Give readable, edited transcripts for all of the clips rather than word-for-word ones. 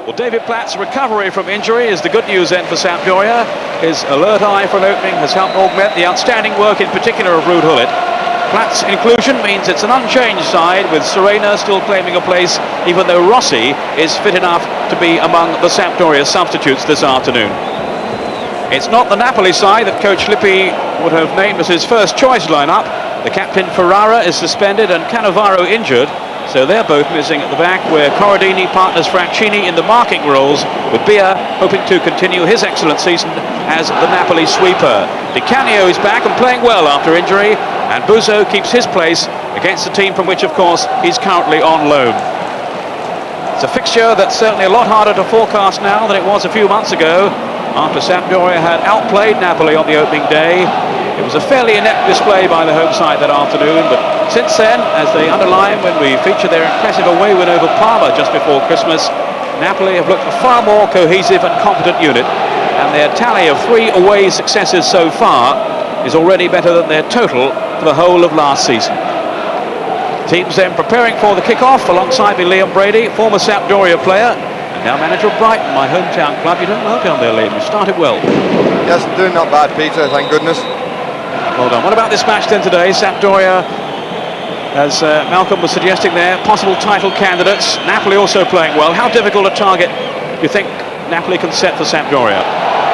Well, David Platt's recovery from injury is the good news then for Sampdoria. His alert eye for an opening has helped augment the outstanding work in particular of Ruud Gullit. Platt's inclusion means it's an unchanged side, with Serena still claiming a place, even though Rossi is fit enough to be among the Sampdoria substitutes this afternoon. It's not the Napoli side that coach Lippi would have named as his first choice lineup. The captain Ferrara is suspended and Cannavaro injured, so they're both missing at the back, where Corradini partners Francini in the marking roles, with Bia hoping to continue his excellent season as the Napoli sweeper. Canio is back and playing well after injury, and Buzo keeps his place against the team from which, of course, he's currently on loan. It's a fixture that's certainly a lot harder to forecast now than it was a few months ago, after Sampdoria had outplayed Napoli on the opening day. It was a fairly inept display by the home side that afternoon, but since then, as they underline when we feature their impressive away win over Parma just before Christmas, Napoli have looked a far more cohesive and competent unit, and their tally of 3 away successes so far is already better than their total for the whole of last season. Teams then preparing for the kick-off. Alongside me, Liam Brady, former Sampdoria player, and now manager of Brighton, my hometown club. You don't know down there, Liam. You started well. Yes, doing not bad, Peter, thank goodness. Well done. What about this match then today? Sampdoria, as Malcolm was suggesting there, possible title candidates. Napoli also playing well. How difficult a target do you think Napoli can set for Sampdoria?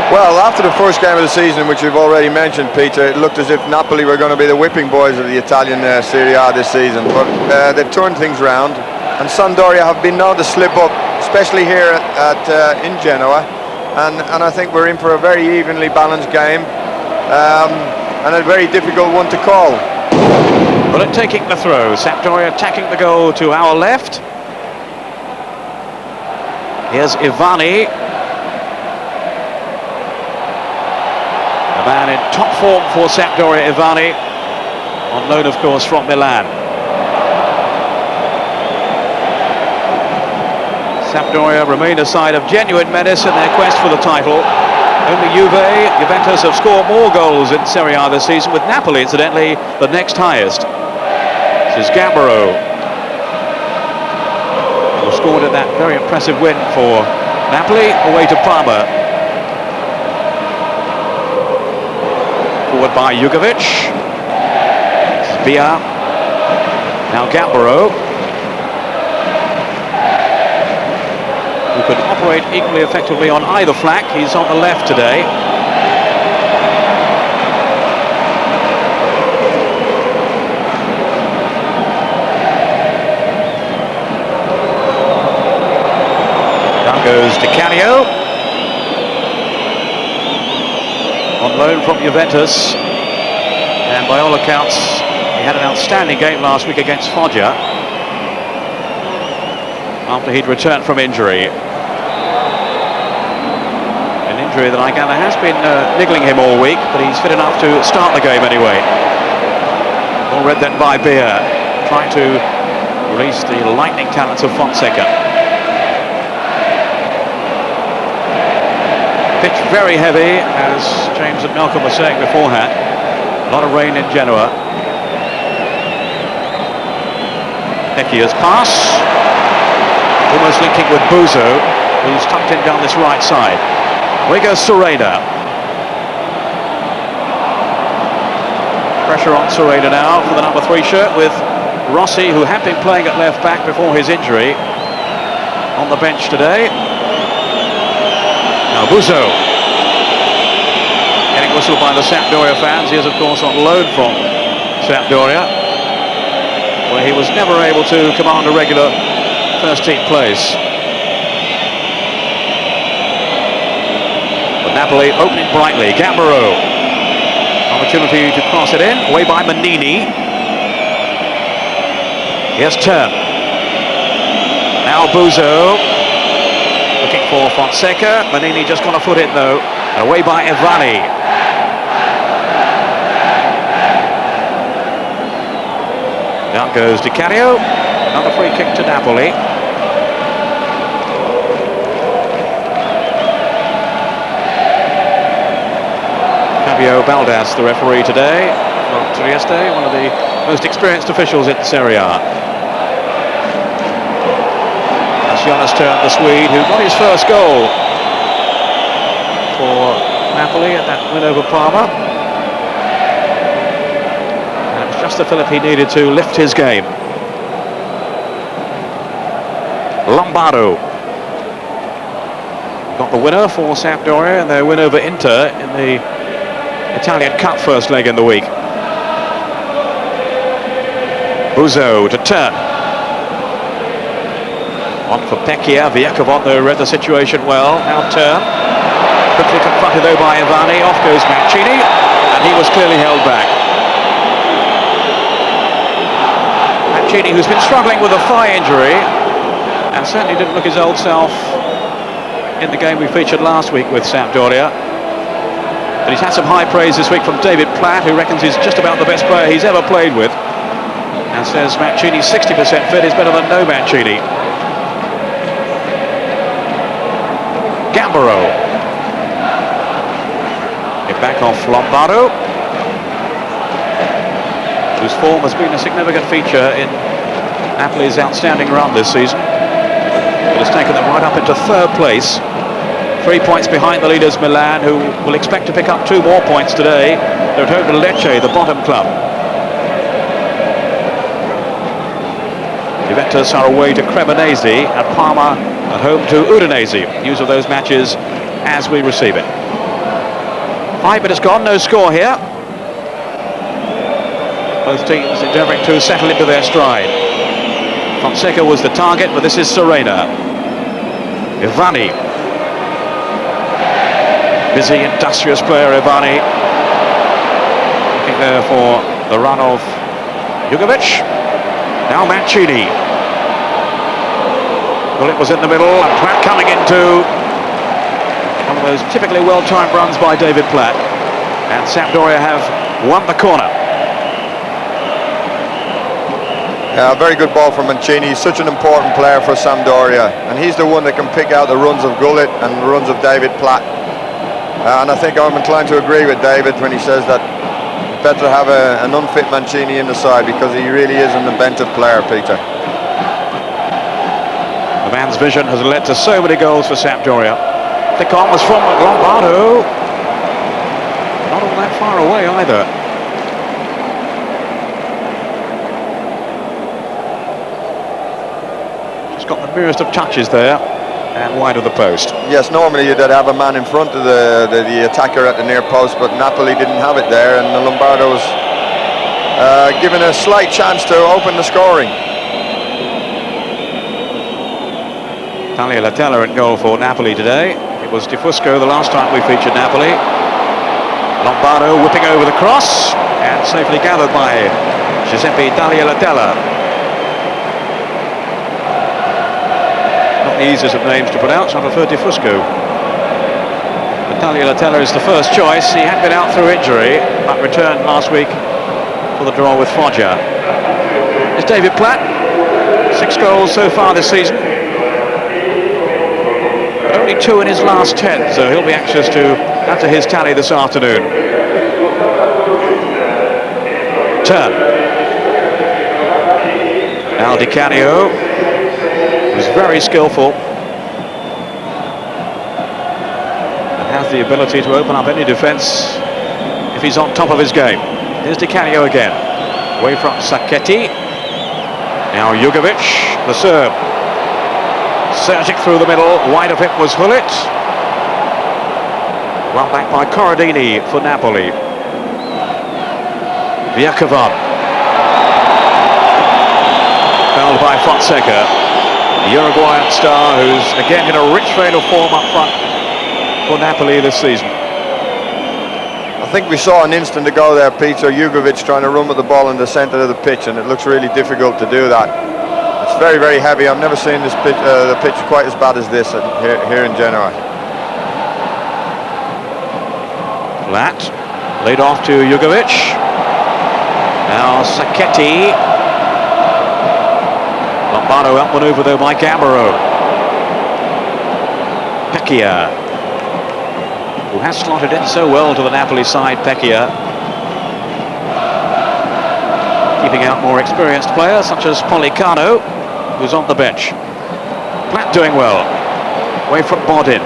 Well, after the first game of the season, which we've already mentioned, Peter, it looked as if Napoli were going to be the whipping boys of the Italian Serie A this season. But they've turned things round, and Sampdoria have been known to slip up, especially here in Genoa. And I think we're in for a very evenly balanced game, and a very difficult one to call. Gullit taking the throw. Sampdoria attacking the goal to our left. Here's Ivani. The man in top form for Sampdoria, Ivani. On loan, of course, from Milan. Sampdoria remain a side of genuine menace in their quest for the title. Only Juventus have scored more goals in Serie A this season, with Napoli, incidentally, the next highest. This is Gambaro, who scored in that very impressive win for Napoli away to Parma. Forward by Jugovic. Bia. Now Gambaro, who could operate equally effectively on either flank. He's on the left today. Down goes Canio, on loan from Juventus, and by all accounts he had an outstanding game last week against Foggia after he'd returned from injury. That I gather has been niggling him all week, but he's fit enough to start the game anyway. Well read then by Beer, trying to release the lightning talents of Fonseca. Pitch very heavy, as James and Malcolm were saying beforehand. A lot of rain in Genoa. Vecchia's pass, almost linking with Buzo, who's tucked in down this right side. Away goes Serena. Pressure on Serena now for the number 3 shirt, with Rossi, who had been playing at left back before his injury, on the bench today. Now Buzo, getting whistled by the Sampdoria fans. He is, of course, on loan from Sampdoria, where he was never able to command a regular first-team place. Napoli opening brightly. Gambaro, opportunity to cross it in, away by Mancini. Here's Turn. Now Buzo, looking for Fonseca. Mancini just got a foot in though, and away by Ivani. Down goes Canio. Another free kick to Napoli. Baldas, the referee today, from Trieste, one of the most experienced officials in Serie A. Jonas Tern, the Swede, who got his first goal for Napoli at that win over Parma. And it was just the fillip he needed to lift his game. Lombardo got the winner for Sampdoria and their win over Inter in the Italian Cup first leg in the week. Buzo to Tern. On for Pecchia. Vyakovon, though, read the situation well. Now Tern. Quickly confronted, though, by Ivani. Off goes Mancini, and he was clearly held back. Mancini, who's been struggling with a thigh injury, and certainly didn't look his old self in the game we featured last week with Sampdoria. But he's had some high praise this week from David Platt, who reckons he's just about the best player he's ever played with, and says Mancini's 60% fit is better than no Mancini. Gambaro. Get back off Lombardo, whose form has been a significant feature in Napoli's outstanding run this season. It has taken them right up into third place, 3 points behind the leaders Milan, who will expect to pick up 2 more points today. They're at home to Lecce, the bottom club. Juventus are away to Cremonese, and Parma at home to Udinese. News of those matches as we receive it. 5 minutes gone, no score here. Both teams endeavouring to settle into their stride. Fonseca was the target, but this is Serena. Ivani. Busy, industrious player, Ivani. Looking there for the run of Jugovic. Now Mancini. Gullit was in the middle, and Platt coming into one of those typically well-timed runs by David Platt. And Sampdoria have won the corner. Yeah, very good ball from Mancini. He's such an important player for Sampdoria, and he's the one that can pick out the runs of Gullit and the runs of David Platt. And I think I'm inclined to agree with David when he says that better to have an unfit Mancini in the side, because he really is an inventive player, Peter. The man's vision has led to so many goals for Sampdoria. The on was from Lombardo. Not all that far away either. Just got the merest of touches there, and wide of the post. Yes, normally you'd have a man in front of the attacker at the near post, but Napoli didn't have it there, and Lombardo was given a slight chance to open the scoring. Pagliuca in goal for Napoli today. It was Di Fusco the last time we featured Napoli. Lombardo whipping over the cross, and safely gathered by Giuseppe Taglialatella. Not the easiest of names to pronounce, I prefer Di Fusco. But Taglialatella is the first choice. He had been out through injury, but returned last week for the draw with Foggia. It's David Platt. 6 goals so far this season. Only 2 in his last 10, so he'll be anxious to add to his tally this afternoon. Turn. Now Canio, who's very skillful and has the ability to open up any defence if he's on top of his game. Here's Canio again, away from Sacchetti. Now Jugovic, the Serb. Surging through the middle, wide of it was Gullit. Run back by Corradini for Napoli. Vyakovon. Fouled by Fonseca. The Uruguayan star, who's again in a rich vein of form up front for Napoli this season. I think we saw an instant ago there, Peter, Jugovic trying to run with the ball in the centre of the pitch, and it looks really difficult to do that. It's very, very heavy. I've never seen this pitch, the pitch quite as bad as this here in Genoa. Platt, laid off to Jugovic. Now Sacchetti. Lombardo outmaneuvered though by Gambaro. Pecchia, who has slotted in so well to the Napoli side. Pecchia keeping out more experienced players such as Policano, who's on the bench. Platt doing well. Away from Bodin.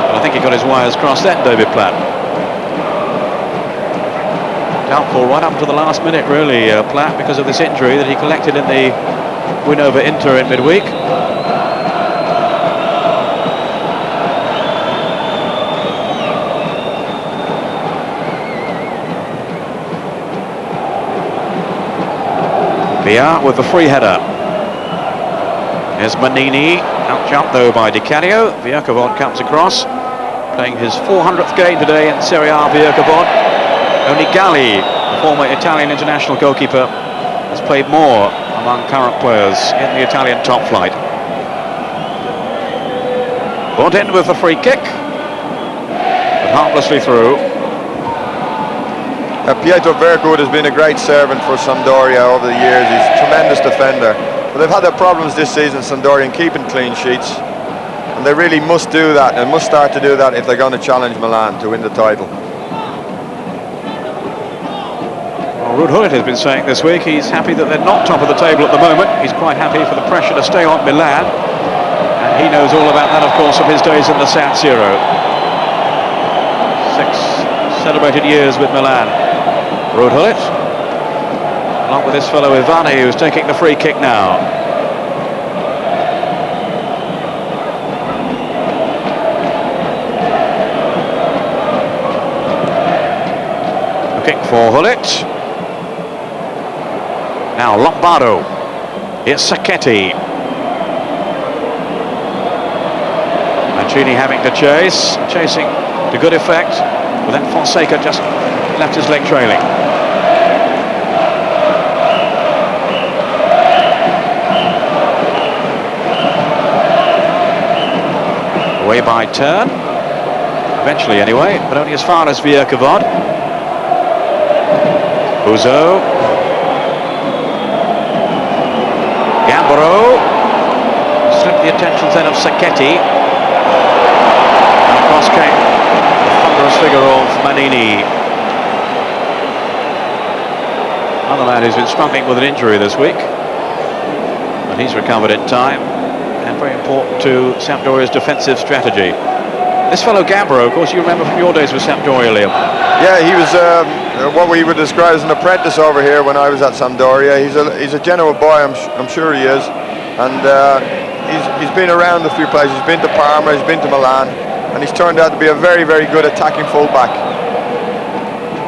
Well, I think he got his wires crossed then, David Platt. Doubtful right up to the last minute, really, Platt, because of this injury that he collected in the win over Inter in midweek. Villa with the free header. Here's Mancini, out jumped though by Canio. Viercovod comes across, playing his 400th game today in Serie A. Viercovod. Only Galli, the former Italian international goalkeeper, has played more among current players in the Italian top flight. Bodin with the free kick, but harmlessly through. Pietro Vercourt has been a great servant for Sampdoria over the years. He's a tremendous defender. But they've had their problems this season, Sampdoria, in keeping clean sheets. And they really must do that, and must start to do that if they're going to challenge Milan to win the title. Well, Gullit has been saying this week he's happy that they're not top of the table at the moment. He's quite happy for the pressure to stay on Milan. And he knows all about that, of course, from his days in the San Siro. 6 celebrated years with Milan. Gullit, along with this fellow Ivani, who's taking the free kick now. Looking for Gullit. Now Lombardo. It's Sacchetti. Mancini having to chasing to good effect, but then Fonseca just left his leg trailing. Away by turn, eventually anyway, but only as far as Viercovod. Uzo. Gambaro. Slipped the attentions then of Sacchetti. And across came the thunderous figure of Mancini. Another man who's been struggling with an injury this week, but he's recovered in time, and very important to Sampdoria's defensive strategy. This fellow Gambaro, of course, you remember from your days with Sampdoria, Liam. Yeah, he was what we would describe as an apprentice over here when I was at Sampdoria. He's a genuine boy, I'm sure he is, and he's been around a few places. He's been to Parma, he's been to Milan, and he's turned out to be a very, very good attacking fullback.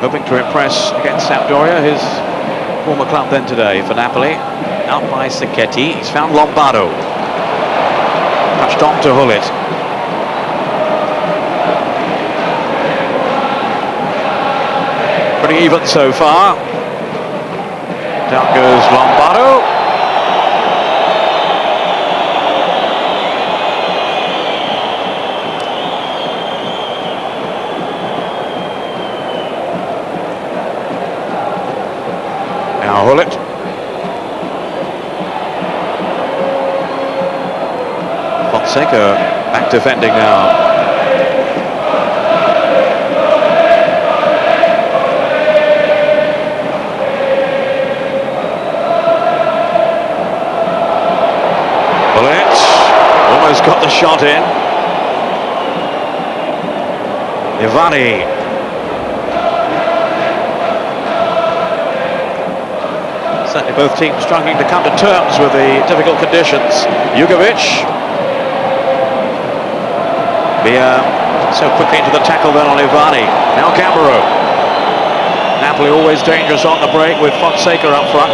Hoping to impress against Sampdoria, his former club then today for Napoli. Out by Sacchetti, he's found Lombardo. Touched on to Gullit. Pretty even so far. Down goes Lombardo. Now Gullit. Fonseca back defending now. Gullit almost got the shot in. Ivani. Certainly both teams struggling to come to terms with the difficult conditions. Jugovic. Via so quickly into the tackle then on Ivani. Now Gambaro. Napoli always dangerous on the break with Fonseca up front.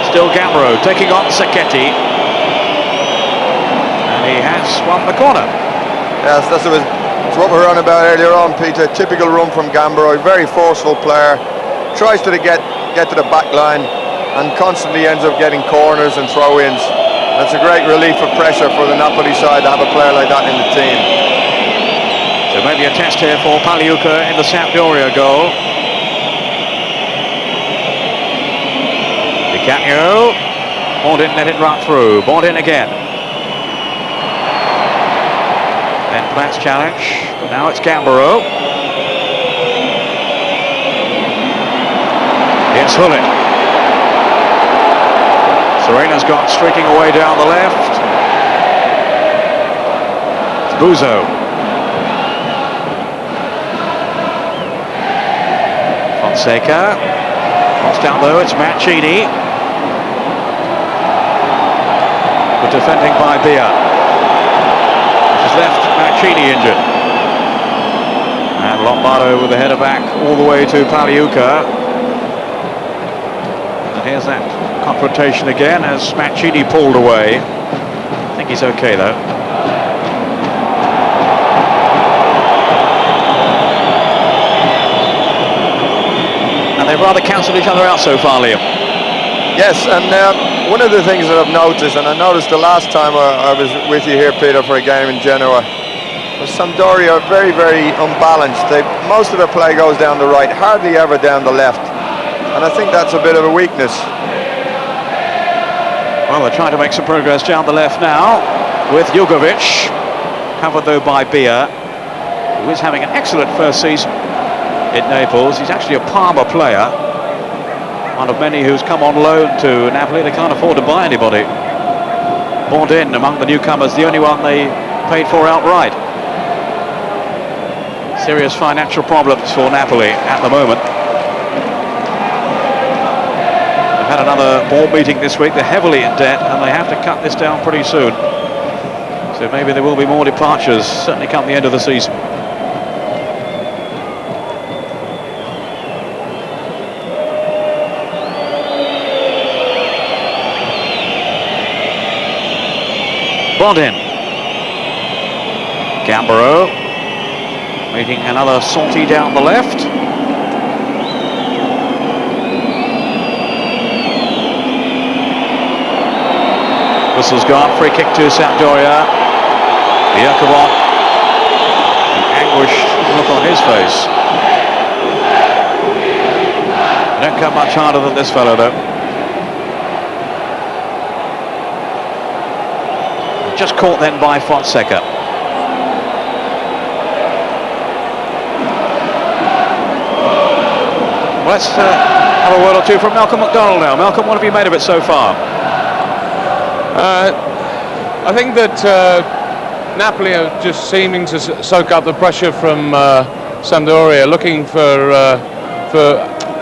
Still Gambaro taking on Sacchetti. And he has won the corner. Yes, that's what we were on about earlier on, Peter. Typical run from Gambaro, very forceful player. Tries to get to the back line and constantly ends up getting corners and throw-ins. That's a great relief of pressure for the Napoli side to have a player like that in the team. So maybe a test here for Pagliuca in the Sampdoria goal. Canio. Bodin let it run through. Bodin again. Then Platt's challenge. But now it's Gambaro. Here's Gullit. Serena's gone streaking away down the left. It's Buzo. Fonseca. Cross down low, it's Mancini. Good defending by Bia. Which has left Mancini injured. And Lombardo with the header back all the way to Pagliuca. And here's that confrontation again as Mancini pulled away. I think he's okay though. And they've rather cancelled each other out so far, Liam. Yes, and one of the things that I've noticed, and I noticed the last time I was with you here, Peter, for a game in Genoa, was Sampdoria are very, very unbalanced. Most of their play goes down the right, hardly ever down the left. And I think that's a bit of a weakness. Well, they're trying to make some progress down the left now with Jugovic, covered though by Bia, who is having an excellent first season in Naples. He's actually a Parma player, one of many who's come on loan to Napoli. They can't afford to buy anybody. Bought in among the newcomers, the only one they paid for outright. Serious financial problems for Napoli at the moment. They've had another board meeting this week. They're heavily in debt and they have to cut this down pretty soon. So maybe there will be more departures, certainly come the end of the season. Bondin. Gambaro meeting another Salty down the left. Whistle's gone, free kick to Sampdoria. Iakovon, an anguished look on his face. They don't come much harder than this fellow though. Just caught then by Fonseca. Let's have a word or two from Malcolm McDonald now. Malcolm, what have you made of it so far? I think that Napoli are just seeming to soak up the pressure from Sampdoria, looking for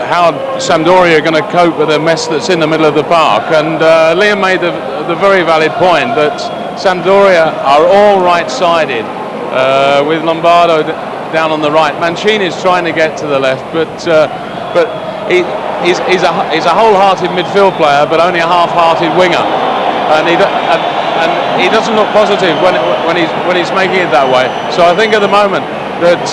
how Sampdoria are going to cope with the mess that's in the middle of the park. And Liam made the very valid point that Sampdoria are all right-sided, with Lombardo down on the right. Mancini is trying to get to the left, but he's a whole-hearted midfield player, but only a half-hearted winger, and he doesn't look positive when he's making it that way. So I think at the moment that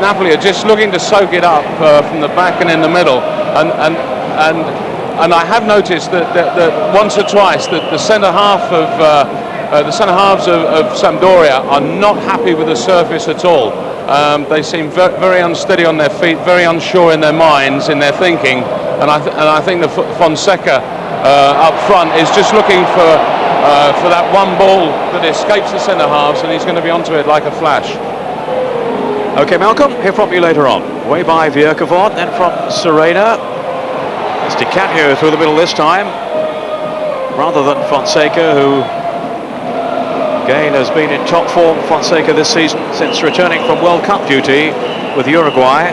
Napoli are just looking to soak it up from the back and in the middle, and I have noticed that once or twice that the centre half of the centre halves of Sampdoria are not happy with the surface at all. They seem very unsteady on their feet, very unsure in their minds, in their thinking, and I think that Fonseca up front is just looking for that one ball that escapes the centre halves, and he's going to be onto it like a flash. Okay, Malcolm, hear from you later on. Away by Iakovon, then from Serena. It's Canio through the middle this time, rather than Fonseca, who again has been in top form. Fonseca this season since returning from World Cup duty with Uruguay.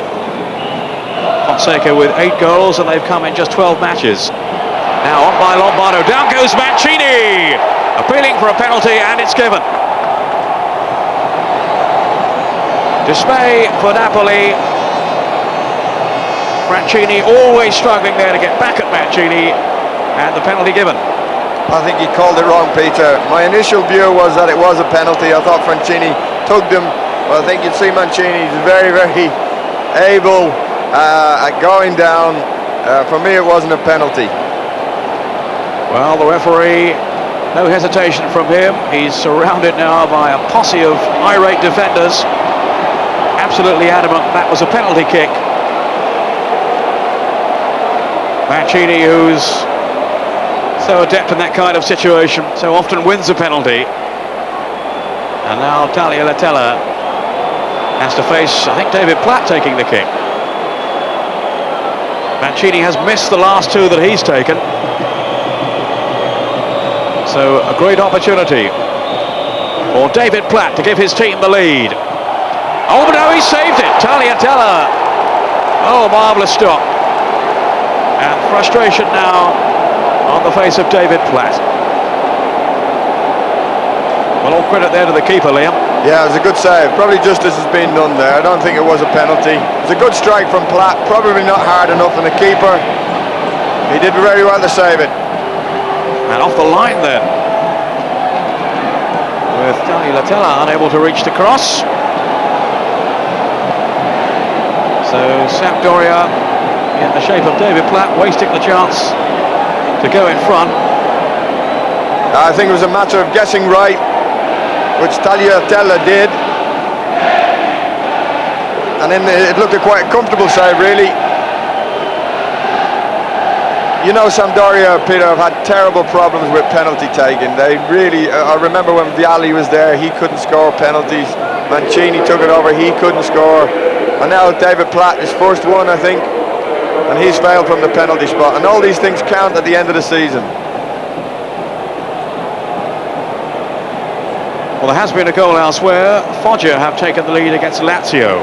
Fonseca with 8 goals, and they've come in just 12 matches. Now on by Lombardo, down goes Mancini, appealing for a penalty, and it's given. Dismay for Napoli. Mancini always struggling there to get back at Mancini, and the penalty given. I think he called it wrong, Peter. My initial view was that it was a penalty. I thought Mancini tugged him, but I think you'd see Mancini is very, very able at going down. For me, it wasn't a penalty. Well, the referee, no hesitation from him. He's surrounded now by a posse of irate defenders. Absolutely adamant that was a penalty kick. Mancini, who's so adept in that kind of situation, so often wins a penalty. And now Tagliatella has to face, I think, David Platt taking the kick. Mancini has missed the last 2 that he's taken. So a great opportunity for David Platt to give his team the lead. Oh, but no, he saved it. Tagliatella. Oh, marvellous stop. And frustration now on the face of David Platt. Well, all credit there to the keeper, Liam. Yeah, it was a good save. Probably justice has been done there. I don't think it was a penalty. It was a good strike from Platt. Probably not hard enough on the keeper. He did very well to save it. And off the line then, with Tagliatella unable to reach the cross. So Sampdoria in the shape of David Platt, wasting the chance to go in front. I think it was a matter of guessing right, which Tagliatella did. And then it looked a quite comfortable save, really. You know, Sampdoria, Peter, have had terrible problems with penalty taking. They really, I remember when Vialli was there, he couldn't score penalties. Mancini took it over, he couldn't score. And now David Platt, his first one, I think, and he's failed from the penalty spot. And all these things count at the end of the season. Well, there has been a goal elsewhere. Foggia have taken the lead against Lazio.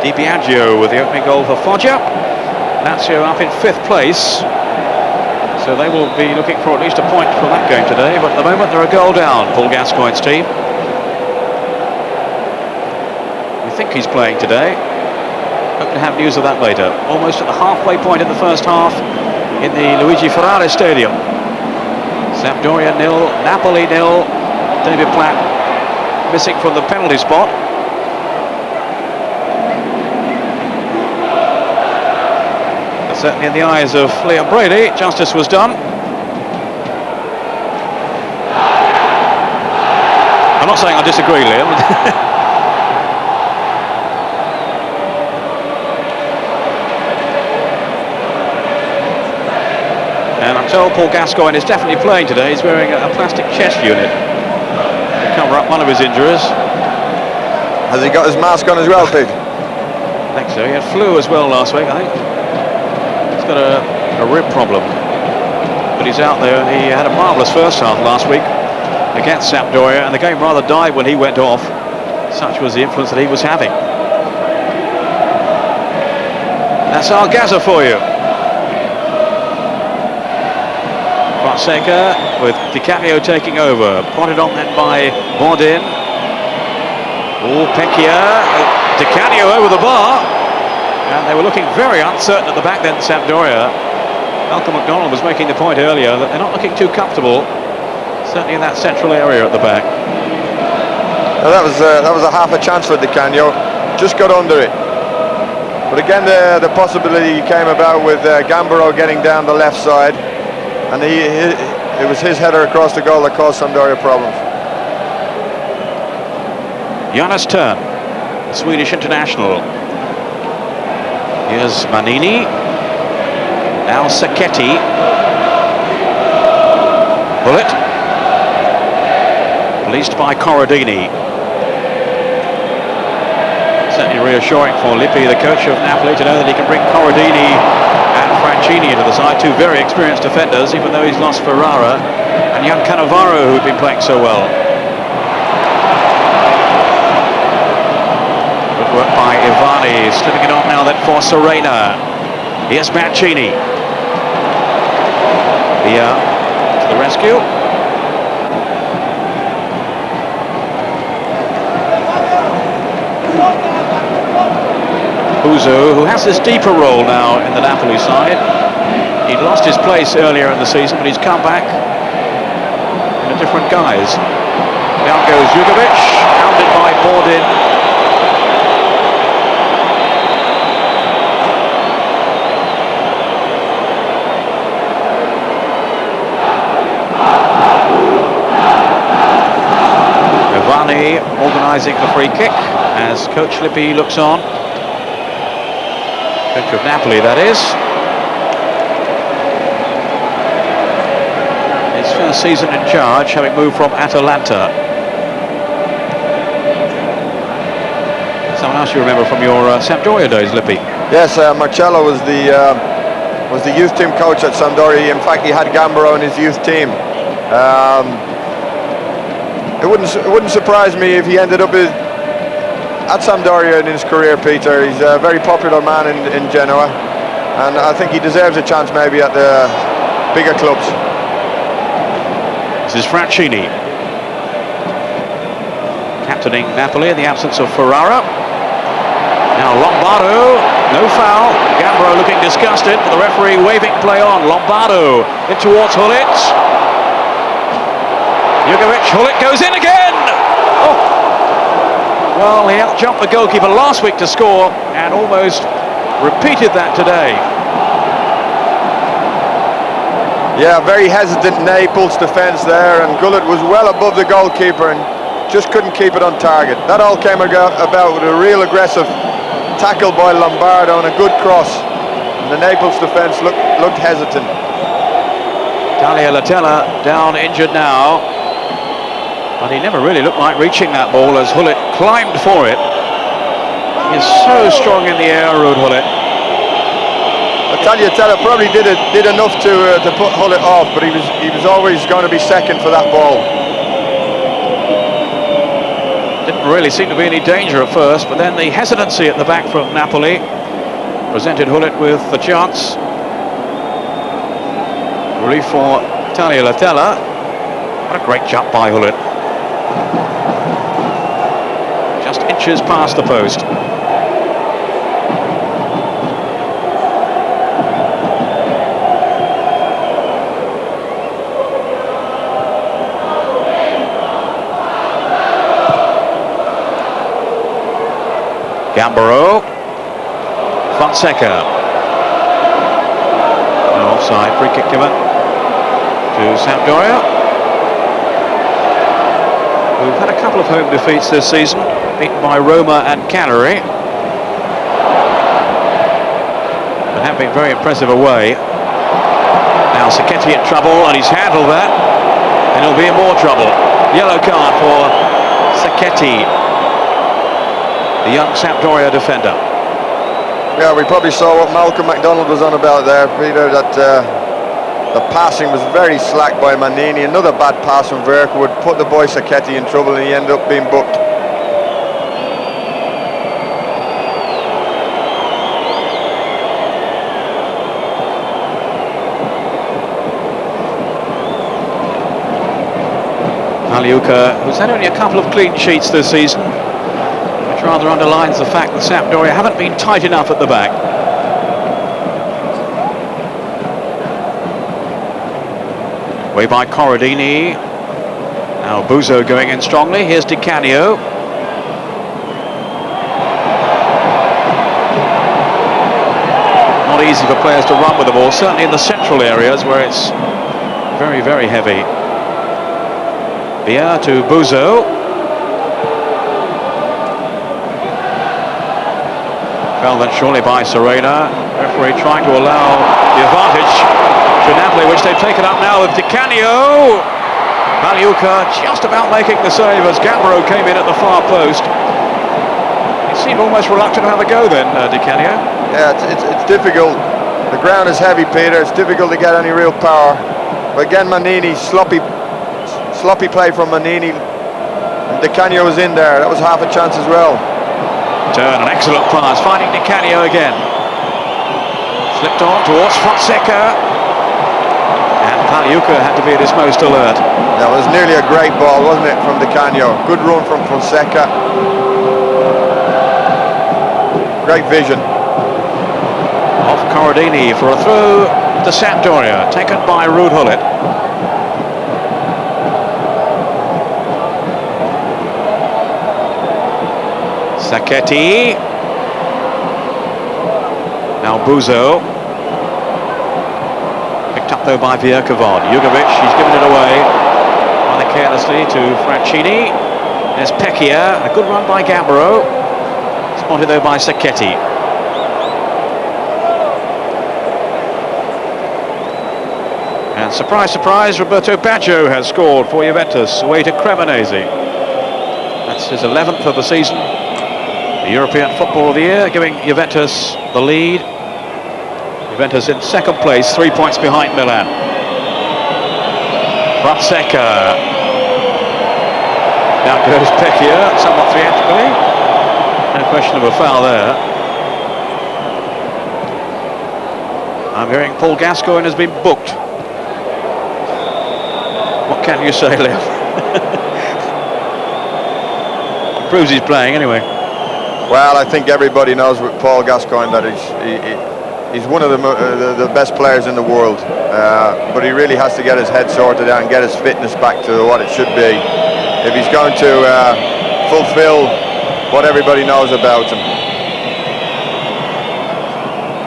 Di Biagio with the opening goal for Foggia. Lazio up in 5th place, so they will be looking for at least a point from that game today, but at the moment they're a goal down, Paul Gascoigne's team. We think he's playing today. Hope to have news of that later. Almost at the halfway point in the first half in the Luigi Ferrari Stadium. Sampdoria 0, Napoli 0. David Platt missing from the penalty spot. Certainly in the eyes of Liam Brady, justice was done. I'm not saying I disagree, Liam. And I'm told Paul Gascoigne is definitely playing today. He's wearing a plastic chest unit to cover up one of his injuries. Has he got his mask on as well, Pete? I think so. He had flu as well last week, I think. He's got a rib problem, but he's out there. He had a marvellous first half last week against Sampdoria, and the game rather died when he went off. Such was the influence that he was having. That's Gaza for you. Fonseca with Canio taking over. Prodded on then by Bordin. Oh, Pecchia. Canio over the bar. And they were looking very uncertain at the back then, Sampdoria. Malcolm McDonald was making the point earlier that they're not looking too comfortable, certainly in that central area at the back. Well, that was a half a chance for Canio. Just got under it. But again, the possibility came about with Gambaro getting down the left side, and it was his header across the goal that caused Sampdoria problems. Jonas Tern, the Swedish international. Here's Manini. Now Sacchetti. Gullit. Released by Corradini. Certainly reassuring for Lippi, the coach of Napoli, to know that he can bring Corradini and Mancini into the side, two very experienced defenders, even though he's lost Ferrara and young Cannavaro, who'd been playing so well. Good work by Ivani, slipping it on now then for Serena. Here's Mancini. Via to the rescue. Uzo, who has this deeper role now in the Napoli side. He'd lost his place earlier in the season, but he's come back in a different guise. Down goes Jugovic, hounded by Bordin. Ivani organising the free kick as Coach Lippi looks on. Coach of Napoli, that is. His first season in charge, having moved from Atalanta. Someone else you remember from your Sampdoria days, Lippi? Yes, Marcello was the youth team coach at Sampdoria. In fact, he had Gambaro in his youth team. It wouldn't surprise me if he ended up at Sampdoria in his career, Peter. He's a very popular man in Genoa, and I think he deserves a chance maybe at the bigger clubs. This is Mancini, captaining Napoli in the absence of Ferrara. Now Lombardo, no foul. Gambaro looking disgusted, but the referee waving play on. Lombardo in towards Gullit. Gullit goes in again! Oh. Well, he outjumped the goalkeeper last week to score and almost repeated that today. Yeah, very hesitant Naples defence there, and Gullit was well above the goalkeeper and just couldn't keep it on target. That all came about with a real aggressive tackle by Lombardo and a good cross. And the Naples defence looked hesitant. Latella down injured now, but he never really looked like reaching that ball as Gullit climbed for it. He is so strong in the air, Gullit. Latella probably did enough to put Gullit off, but he was always going to be second for that ball. Didn't really seem to be any danger at first, but then the hesitancy at the back from Napoli presented Gullit with the chance. Relief for Latella. What a great jump by Gullit. Just inches past the post. Gambaro, Fonseca. No offside, free kick given to Sampdoria, who've had a couple of home defeats this season, beaten by Roma and Canio, but have been very impressive away. Now Sacchetti in trouble, and he's handled that, and he'll be in more trouble. Yellow card for Sacchetti, the young Sampdoria defender. Yeah, we probably saw what Malcolm MacDonald was on about there, Peter, that the passing was very slack by Mancini. Another bad pass from Verk would put the boy Sacchetti in trouble, and he ended up being booked. Pagliuca, who's had only a couple of clean sheets this season, which rather underlines the fact that Sampdoria haven't been tight enough at the back. Way by Corradini. Now Buzo going in strongly. Here's Canio. Not easy for players to run with the ball, certainly in the central areas where it's very, very heavy. Bia to Buzo. Fell then surely by Serena. Referee trying to allow the advantage to Napoli, which they've taken up now with Canio. Pagliuca just about making the save as Gambaro came in at the far post. He seemed almost reluctant to have a go then, Canio. Yeah, it's difficult. The ground is heavy, Peter. It's difficult to get any real power. But again, Mancini, sloppy play from Mancini. And Canio was in there. That was half a chance as well. Turn, an excellent pass, finding Canio again. Slipped on towards Fonseca. And Pagliuca had to be at his most alert. That was nearly a great ball, wasn't it, from Canio? Good run from Fonseca. Great vision. Off Corradini for a throw to Sampdoria, taken by Gullit. Sacchetti. Now Buzo. Picked up though by Vierkovod. Jugovic, he's given it away rather carelessly to Mancini. There's Pecchia. A good run by Gambaro. Spotted though by Sacchetti. And surprise, surprise, Roberto Baggio has scored for Juventus away to Cremonese. That's his 11th of the season. The European Footballer of the Year, giving Juventus the lead. Juventus in second place, 3 points behind Milan. Fonseca. Now goes Pecchia, somewhat theatrically. No question of a foul there. I'm hearing Paul Gascoigne has been booked. What can you say, Leo? Proves he's playing anyway. Well, I think everybody knows with Paul Gascoigne that he's one of the best players in the world, but he really has to get his head sorted out and get his fitness back to what it should be if he's going to fulfill what everybody knows about him.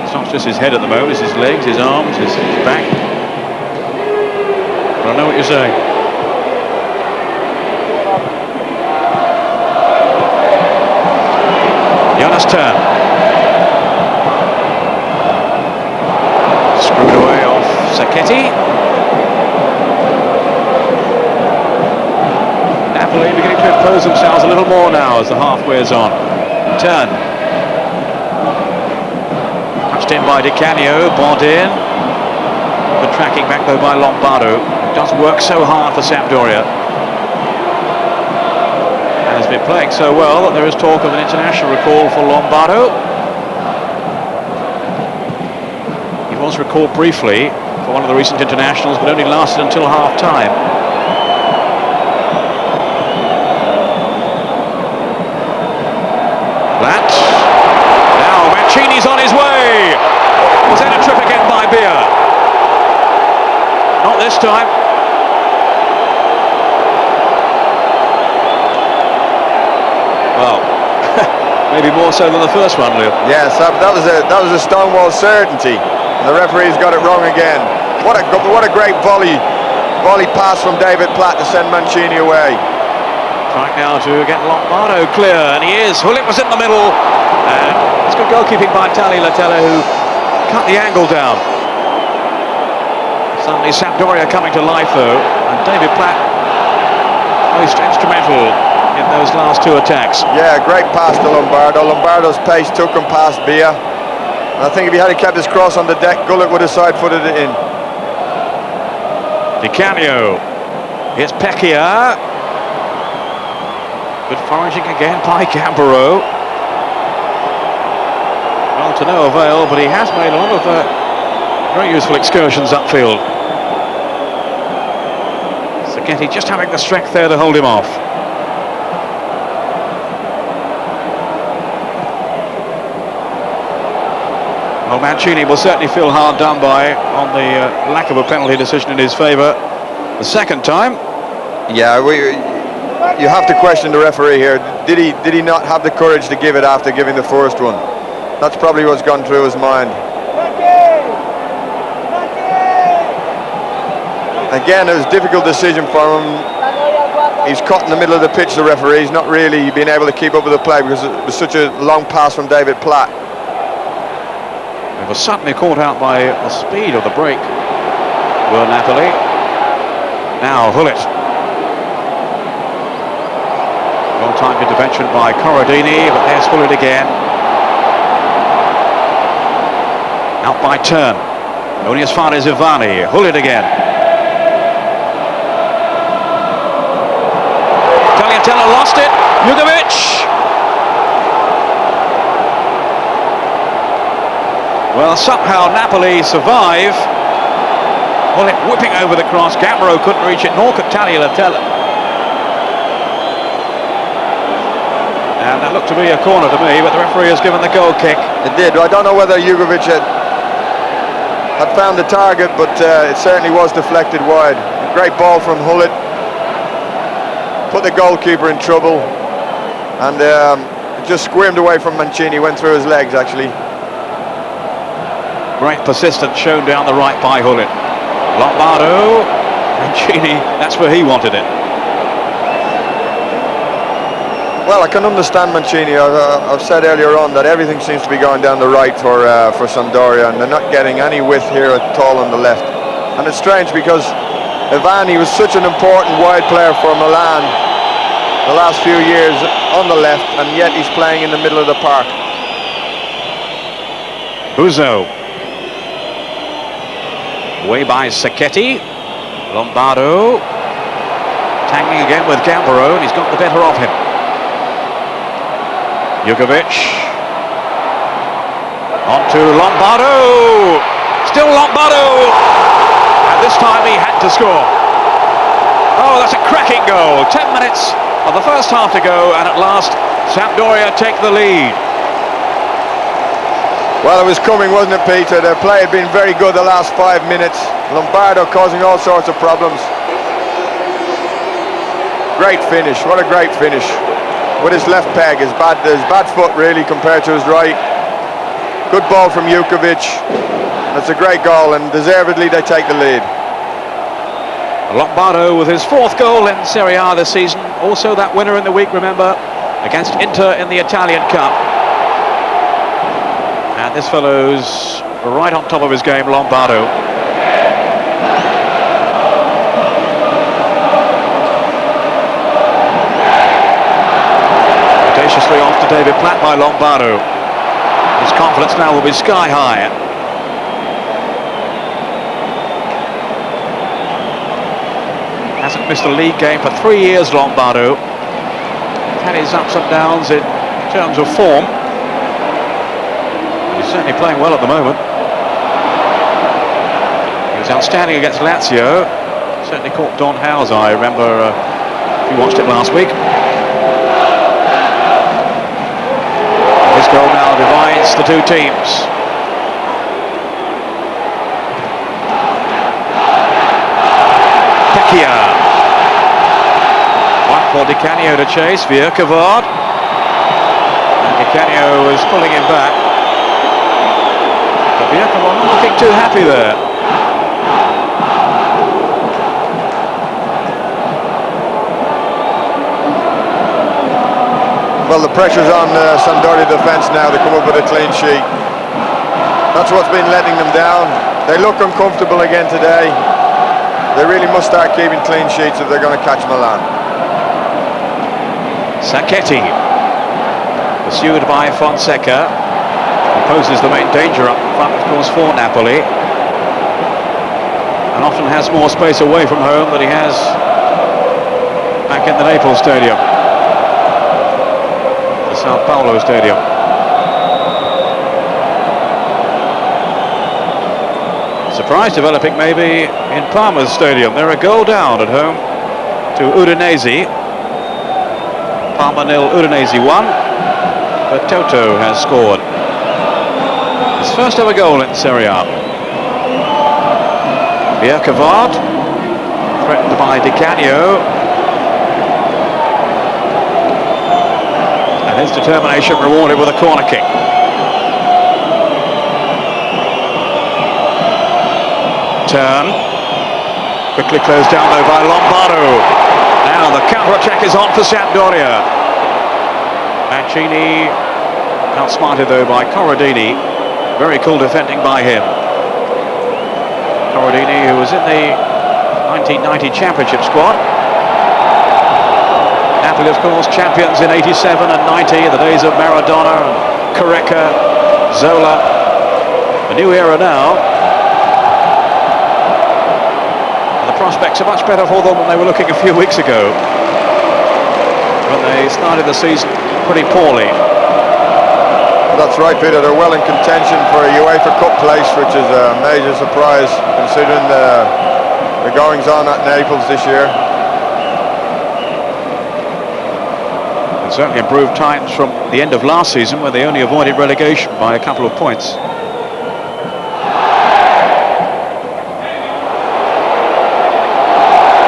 It's not just his head at the moment, it's his legs, his arms, his back. But I know what you're saying. Jonas turn. Screwed away off Sacchetti. Napoli beginning to impose themselves a little more now as the half wears on. Turn. Touched in by Canio, Bordin. Good tracking back though by Lombardo. Does work so hard for Sampdoria. And has been playing so well that there is talk of an international recall for Lombardo. He was recalled briefly for one of the recent internationals, but only lasted until half-time. Platt. Now Mancini's on his way. Was that a trip again by Beer? Not this time. Well, maybe more so than the first one, Lou. Yes, that was a stonewall certainty. And the referee's got it wrong again. What a great volley pass from David Platt to send Mancini away. Trying now to get Lombardo clear, and he is. Gullit was in the middle, and it's good goalkeeping by Tagliatella, who cut the angle down. Suddenly Sampdoria coming to life though, and David Platt most instrumental in those last two attacks. Yeah, great pass to Lombardo. Lombardo's pace took him past Bia. And I think if he had kept his cross on the deck, Gullit would have side-footed it in. Canio. Here's Pecchia. Good foraging again by Gambaro. Well, to no avail, but he has made a lot of very useful excursions upfield. Sacchetti just having the strength there to hold him off. Well, Mancini will certainly feel hard done by on the lack of a penalty decision in his favour the second time. Yeah, you have to question the referee here. Did he not have the courage to give it after giving the first one? That's probably what's gone through his mind. Again, it was a difficult decision for him. He's caught in the middle of the pitch, the referee. He's not really been able to keep up with the play because it was such a long pass from David Platt. It was suddenly caught out by the speed of the break. Were Napoli. Now Gullit. Well-timed intervention by Corradini, but there's Gullit again. Out by Turn. Only as far as Ivani. Gullit again. Tagliatella lost it. Jugovic. Well, somehow Napoli survive. Gullit whipping over the cross. Gambaro couldn't reach it, nor could Tagliatella. And that looked to be a corner to me, but the referee has given the goal kick. It did. I don't know whether Jugovic had found the target, but it certainly was deflected wide. A great ball from Gullit. Put the goalkeeper in trouble. And just squirmed away from Mancini, went through his legs actually. Great persistence shown down the right by Gullit. Lombardo. Mancini, that's where he wanted it. Well, I can understand Mancini. I've said earlier on that everything seems to be going down the right for Sampdoria, and they're not getting any width here at all on the left. And it's strange because Ivani was such an important wide player for Milan the last few years on the left, and yet he's playing in the middle of the park. Uzo. Away by Sacchetti. Lombardo. Tagging again with Gambaro, and he's got the better of him. Jukovic. On to Lombardo. Still Lombardo. And this time he had to score. Oh, that's a cracking goal. 10 minutes of the first half to go, and at last Sampdoria take the lead. Well, it was coming, wasn't it, Peter? Their play had been very good the last 5 minutes. Lombardo causing all sorts of problems. Great finish, what a great finish. With his left peg, his bad foot really compared to his right. Good ball from Jukovic. That's a great goal, and deservedly they take the lead. Lombardo with his 4th goal in Serie A this season. Also that winner in the week, remember, against Inter in the Italian Cup. And this fellow's right on top of his game, Lombardo. Audaciously off to David Platt by Lombardo. His confidence now will be sky high. Hasn't missed a league game for 3 years, Lombardo. Had his ups and downs in terms of form. He's certainly playing well at the moment. He was outstanding against Lazio. Certainly caught Don Howe's eye. I remember if you watched it last week. His goal now divides the two teams. One for Canio to chase, Vierkevard. And Canio was pulling him back. But Vierkevard not looking too happy there. Well, the pressure's on Sampdoria defence now to come up with a clean sheet. That's what's been letting them down. They look uncomfortable again today. They really must start keeping clean sheets if they're going to catch Milan. Sacchetti, pursued by Fonseca, who poses the main danger up front, of course, for Napoli, and often has more space away from home than he has back in the Naples Stadium, the Sao Paulo Stadium. Surprise developing maybe in Parma's stadium. They're a goal down at home to Udinese. Parma 0, Udinese 1. But Toto has scored his first ever goal in Serie A. Vierkevard, threatened by Canio. And his determination rewarded with a corner kick. Turn, quickly closed down though by Lombardo. Now the counter-attack is on for Sampdoria. Mancini outsmarted though by Corradini. Very cool defending by him. Corradini, who was in the 1990 Championship squad. Napoli, of course, champions in 87 and 90, the days of Maradona and Careca, Zola. A new era now. Prospects are much better for them than they were looking a few weeks ago, when they started the season pretty poorly. That's right, Peter. They're well in contention for a UEFA Cup place, which is a major surprise considering the goings on at Naples this year. And certainly improved times from the end of last season, where they only avoided relegation by a couple of points.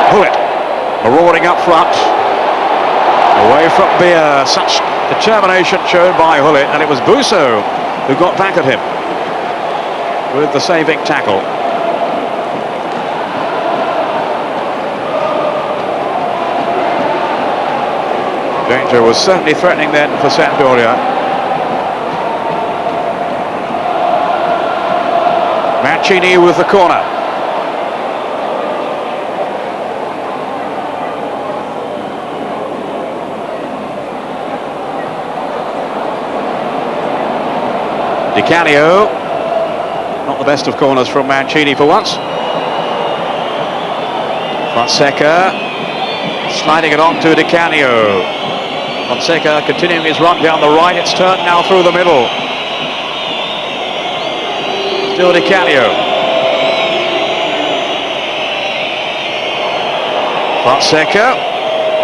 Gullit marauding up front, away from Beer. Such determination shown by Gullit, and it was Busso who got back at him with the saving tackle. Danger was certainly threatening then for Sampdoria. Mancini with the corner. Canio, not the best of corners from Mancini for once. Fonseca, Sliding it on to Canio. Fonseca continuing his run down the right. It's turned now through the middle. Still Canio. Fonseca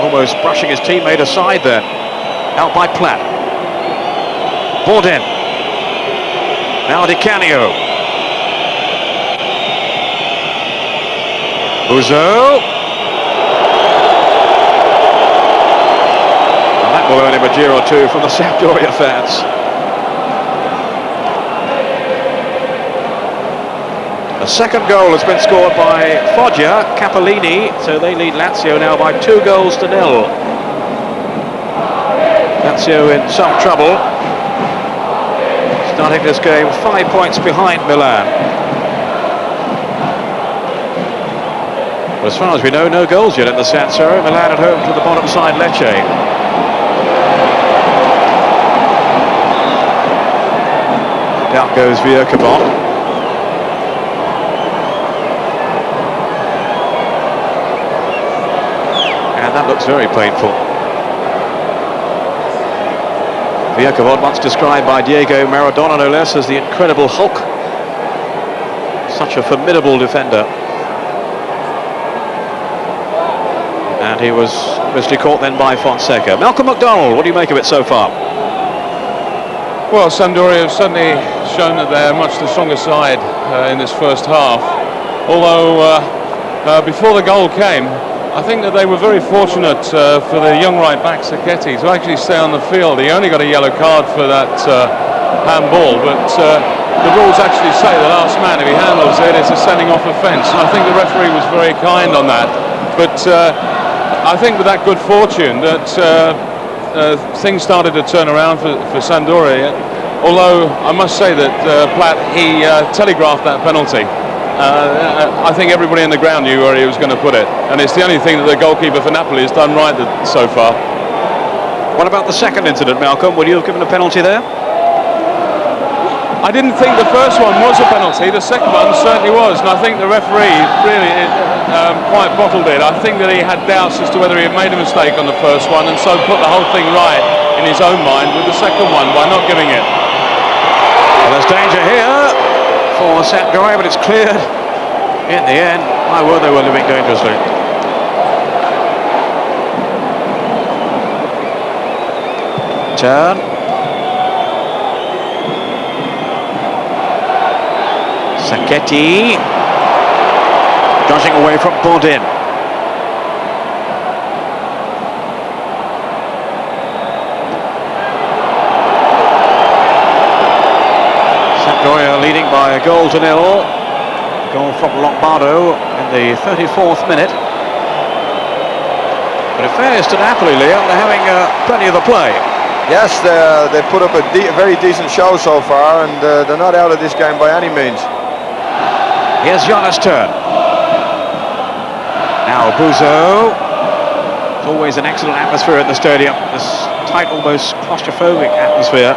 almost brushing his teammate aside there. Out by Platt. Borden. Now Canio. Buzo. And that will earn him a jeer or two from the Sampdoria fans. The second goal has been scored by Foggia, Capolini, so they lead Lazio now by 2-0. Lazio in some trouble. Starting this game 5 points behind Milan. But as far as we know, no goals yet in the San Siro. Milan at home to the bottom side Lecce. Down goes Viercabon. That looks very painful. Viercabon, once described by Diego Maradona no less as the incredible Hulk. Such a formidable defender. And he was obviously caught then by Fonseca. Malcolm McDonald, what do you make of it so far? Well, Sampdoria have certainly shown that they're much the stronger side in this first half. Although before the goal came, I think that they were very fortunate for the young right back Sacchetti to actually stay on the field. He only got a yellow card for that handball, but the rules actually say the last man, if he handles it, it's a sending off offence. And I think the referee was very kind on that. But I think with that good fortune that things started to turn around for Sampdoria. Although I must say that Platt, he telegraphed that penalty. I think everybody in the ground knew where he was going to put it, and it's the only thing that the goalkeeper for Napoli has done right so far. What about the second incident, Malcolm? Would you have given a penalty there? I didn't think the first one was a penalty. The second one certainly was, and I think the referee really quite bottled it. I think that he had doubts as to whether he had made a mistake on the first one, and so put the whole thing right in his own mind with the second one by not giving it. Well, there's danger here for Sampdoria, but it's cleared in the end. My word, they were living dangerously. Turn. Sacchetti. Dodging away from Borden. Sampdoria leading by a goal to nil. Goal from Lombardo in the 34th minute. But in fairness to Napoli, Liam, they're having plenty of the play. Yes, they put up a very decent show so far, and they're not out of this game by any means. Here's Jonas' turn. Now Buzo. It's always an excellent atmosphere in the stadium. This tight, almost claustrophobic atmosphere.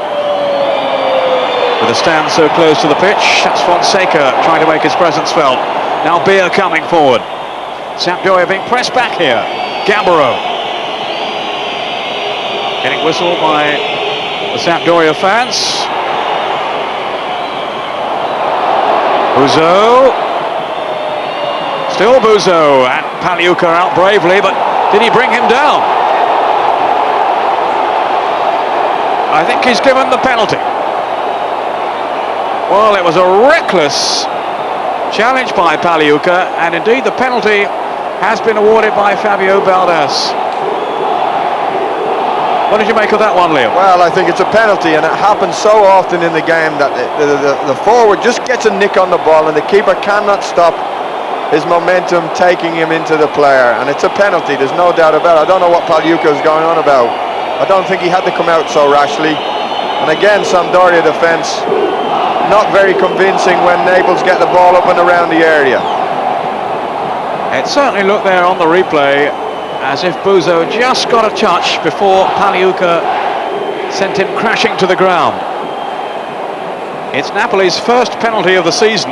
With a stand so close to the pitch, that's Fonseca trying to make his presence felt. Now Beer coming forward. Sampdoria being pressed back here. Gambaro. Getting whistled by the Sampdoria fans. Buzo. Still Buzo, and Pagliuca out bravely, but did he bring him down? I think he's given the penalty. Well, it was a reckless challenge by Pagliuca, and indeed the penalty has been awarded by Fabio Baldas. What did you make of that one, Liam? Well, I think it's a penalty, and it happens so often in the game that the forward just gets a nick on the ball and the keeper cannot stop his momentum taking him into the player, and it's a penalty, there's no doubt about it. I don't know what Pagliuca is going on about. I don't think he had to come out so rashly. And again, Sampdoria defence not very convincing when Naples get the ball up and around the area. It certainly looked there on the replay as if Buzo just got a touch before Pagliuca sent him crashing to the ground. It's Napoli's first penalty of the season.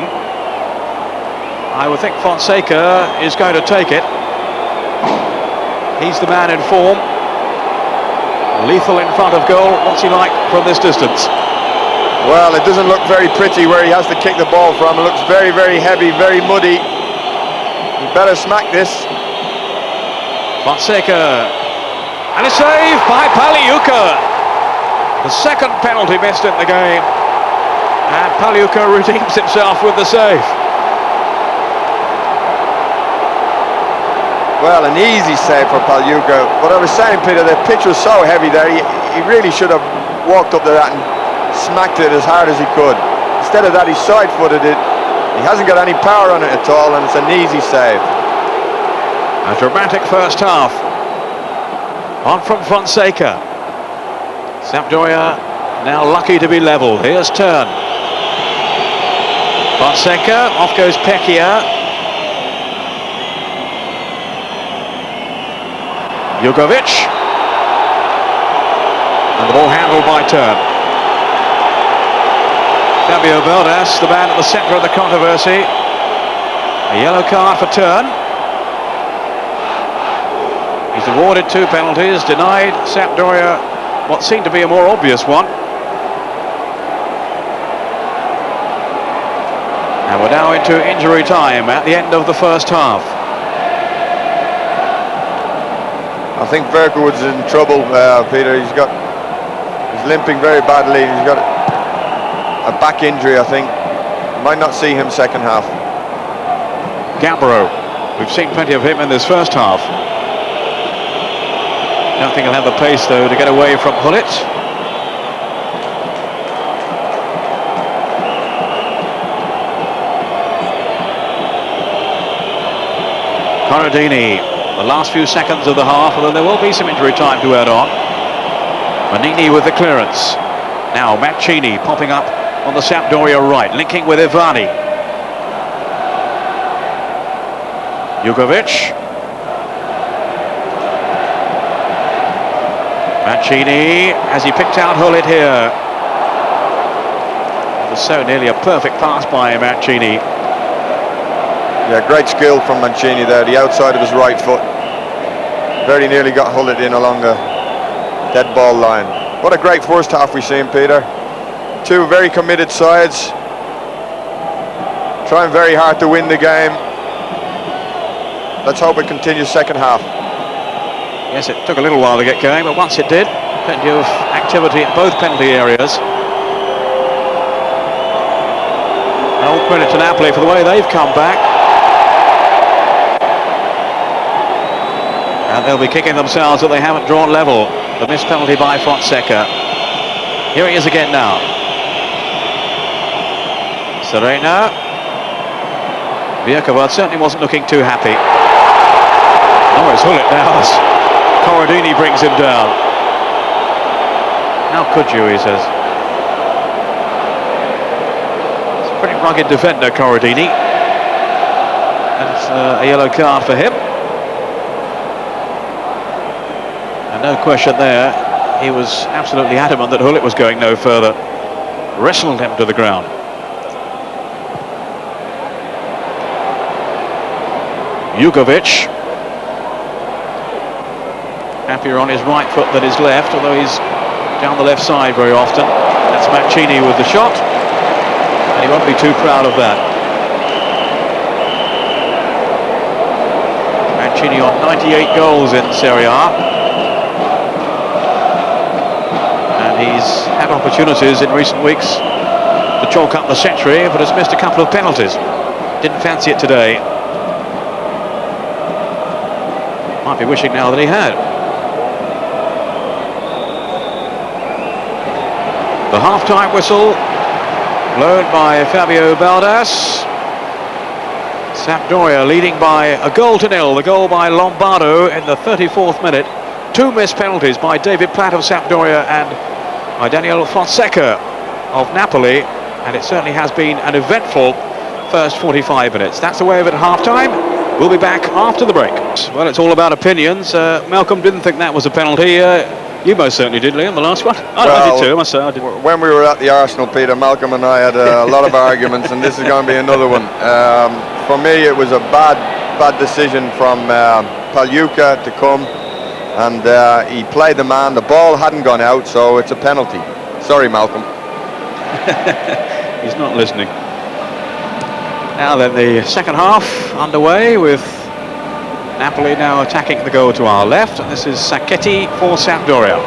I would think Fonseca is going to take it. He's the man in form. Lethal in front of goal. What's he like from this distance? Well, it doesn't look very pretty where he has to kick the ball from. It looks very, very heavy, very muddy. He better smack this. Fonseca. And a save by Pagliuca. The second penalty missed in the game. And Pagliuca redeems himself with the save. Well, an easy save for Pagliuca. But I was saying, Peter, the pitch was so heavy there, he really should have walked up to that and smacked it as hard as he could. Instead of that, he side-footed it. He hasn't got any power on it at all, and it's an easy save. A dramatic first half. On from Fonseca. Sampdoria now lucky to be level. Here's Turn. Fonseca, off goes Pecchia. Jugovic. And the ball handled by Turn. Fabio Valdes, the man at the centre of the controversy. A yellow card for Turn. He's awarded 2 penalties, denied Sampdoria what seemed to be a more obvious one. And we're now into injury time at the end of the first half. I think Verkoud's in trouble, Peter. He's limping very badly. He's got a back injury, I think. Might not see him second half. Gambaro, we've seen plenty of him in this first half. Don't think he'll have the pace though to get away from Gullit. Corradini, the last few seconds of the half, although there will be some injury time to add on. Mancini with the clearance. Now Mancini popping up on the Sampdoria right, linking with Ivani. Jugovic. Mancini, has he picked out Gullit here? It was so nearly a perfect pass by Mancini. Yeah, great skill from Mancini there, the outside of his right foot. Very nearly got Gullit in along the dead ball line. What a great first half we've seen, Peter. 2 very committed sides, trying very hard to win the game. Let's hope it continues second half. Yes, it took a little while to get going, but once it did, plenty of activity in both penalty areas. And all credit to Napoli for the way they've come back. And they'll be kicking themselves that they haven't drawn level. The missed penalty by Fonseca. Here he is again now. Serie. Vierkova certainly wasn't looking too happy. Oh, it's Gullit now. Corradini brings him down. How could you, he says. It's a pretty rugged defender, Corradini. And it's a yellow card for him. And no question there, he was absolutely adamant that Gullit was going no further. Wrestled him to the ground. Jugovic. Happier on his right foot than his left, although he's down the left side very often. That's Mancini with the shot, and he won't be too proud of that. Mancini on 98 goals in Serie A, and he's had opportunities in recent weeks to chalk up the century, but has missed a couple of penalties. Didn't fancy it today. Might be wishing now that he had. The half-time whistle blown by Fabio Valdes. Sampdoria leading by a 1-0. The goal by Lombardo in the 34th minute. 2 missed penalties by David Platt of Sampdoria and by Daniel Fonseca of Napoli. And it certainly has been an eventful first 45 minutes. That's the way of it at half-time. We'll be back after the break. Well, it's all about opinions. Malcolm didn't think that was a penalty. You most certainly did, Liam, the last one. I did too, I must say. When we were at the Arsenal, Peter, Malcolm and I had a lot of arguments, and this is going to be another one. For me, it was a bad decision from Pagliuca to come and he played the man. The ball hadn't gone out, so it's a penalty. Sorry, Malcolm. He's not listening. Now then, the second half underway with Napoli now attacking the goal to our left, and this is Sacchetti for Sampdoria.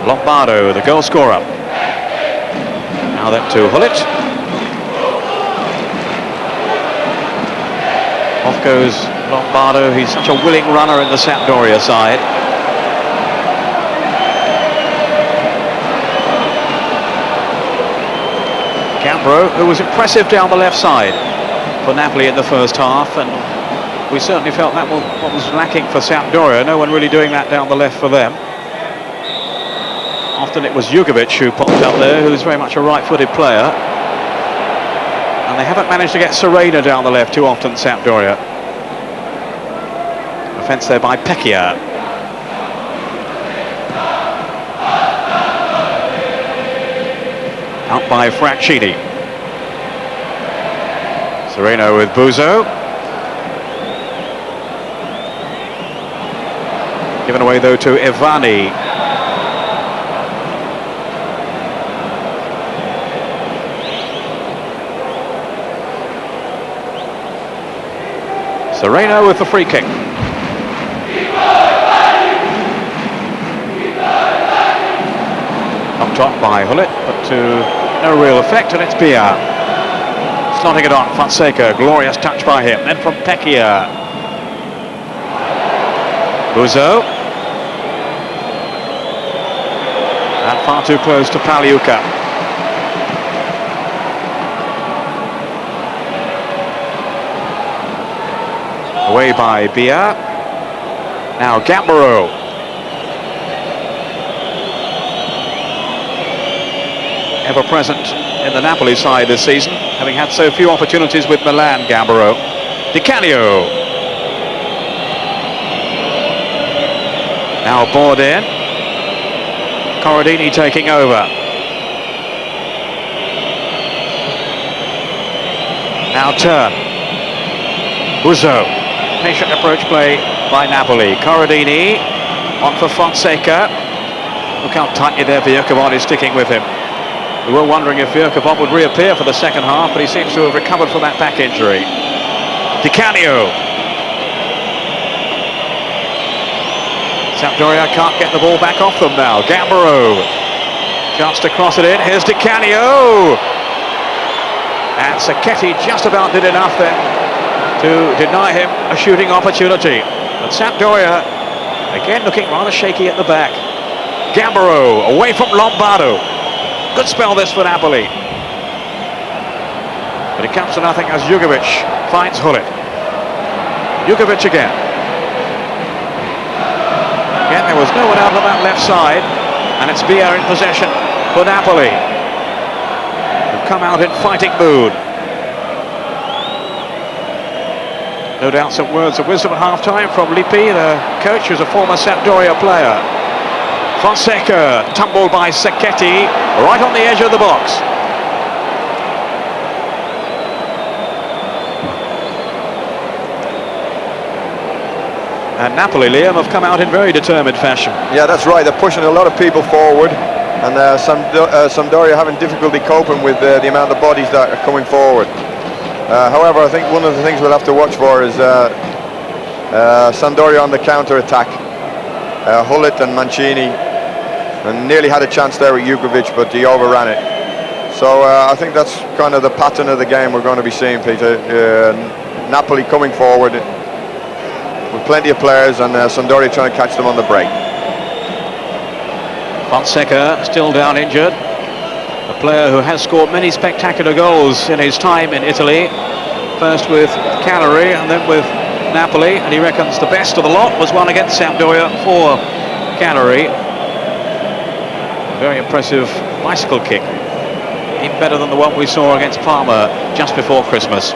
Lombardo, the goal scorer. Now then to Gullit. Off goes Lombardo. He's such a willing runner in the Sampdoria side. Gambro, who was impressive down the left side for Napoli in the first half, and we certainly felt that what was lacking for Sampdoria. No one really doing that down the left for them. Often it was Jugovic who popped up there, who's very much a right-footed player. And they haven't managed to get Serie down the left too often, Sampdoria. Offence there by Pecchia. Out by Francini. Sereno with Buzo. Given away though to Ivani. Sereno with the free kick. Up top by Gullit, but to no real effect, and it's Bia. Slotting it on, Fonseca, glorious touch by him. Then from Pecchia. Buzo. And far too close to Pagliuca. Away by Bia. Now Gambaro. Ever present in the Napoli side this season, having had so few opportunities with Milan. Gambaro. Canio. Now bored in. Corradini taking over. Now turn. Buzo. Patient approach play by Napoli. Corradini on for Fonseca. Look how tightly there Viercovon is sticking with him. We were wondering if Viercovon would reappear for the second half, but he seems to have recovered from that back injury. Canio. Sampdoria can't get the ball back off them now. Gambaro. Chance to cross it in. Here's Canio. And Sacchetti just about did enough then to deny him a shooting opportunity. But Sampdoria, again looking rather shaky at the back. Gambaro away from Lombardo. Good spell this for Napoli. But it comes to nothing as Jugovic finds Gullit. Jugovic again. Again, there was no one out on that left side, and it's Bia in possession for Napoli, who've come out in fighting mood. No doubt some words of wisdom at half-time from Lippi, the coach, who's a former Sampdoria player. Fonseca, tumbled by Sacchetti, right on the edge of the box. And Napoli, Liam, have come out in very determined fashion. Yeah, that's right. They're pushing a lot of people forward, and Sampdoria having difficulty coping with the amount of bodies that are coming forward. However, I think one of the things we'll have to watch for is Sampdoria on the counter-attack. Gullit and Mancini, and nearly had a chance there with Jugovic, but he overran it. So I think that's kind of the pattern of the game we're going to be seeing, Peter. Napoli coming forward with plenty of players, and Sampdoria trying to catch them on the break. Fonseca still down injured. A player who has scored many spectacular goals in his time in Italy. First with Cagliari and then with Napoli, and he reckons the best of the lot was one against Sampdoria for Cagliari. A very impressive bicycle kick, even better than the one we saw against Parma just before Christmas.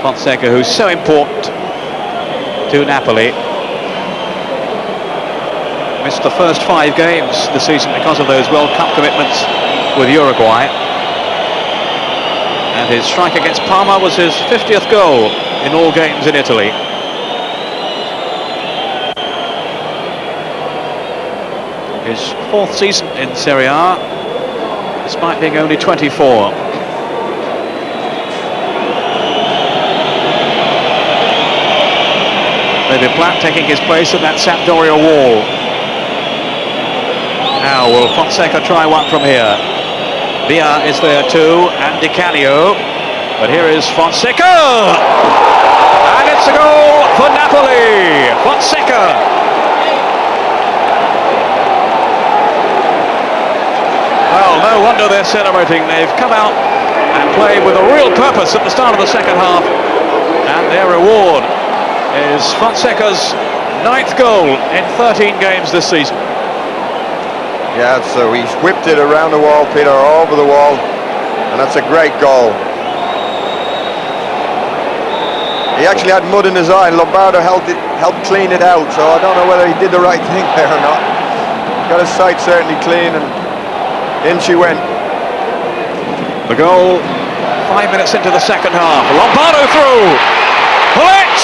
Fonseca, who's so important to Napoli, missed the first 5 games this season because of those World Cup commitments with Uruguay, and his strike against Parma was his 50th goal in all games in Italy. His fourth season in Serie A, despite being only 24. Maybe Platt taking his place at that Sampdoria wall. Now will Fonseca try one from here? Villa is there too, and Canio. But here is Fonseca! And it's a goal for Napoli! Fonseca! Well, no wonder they're celebrating. They've come out and played with a real purpose at the start of the second half. And their reward is Fonseca's 9th goal in 13 games this season. Yeah, so he's whipped it around the wall, Peter, over the wall, and that's a great goal. He actually had mud in his eye, and Lombardo helped clean it out, so I don't know whether he did the right thing there or not. Got his sight certainly clean, and in she went. The goal 5 minutes into the second half. Lombardo through. Gullit!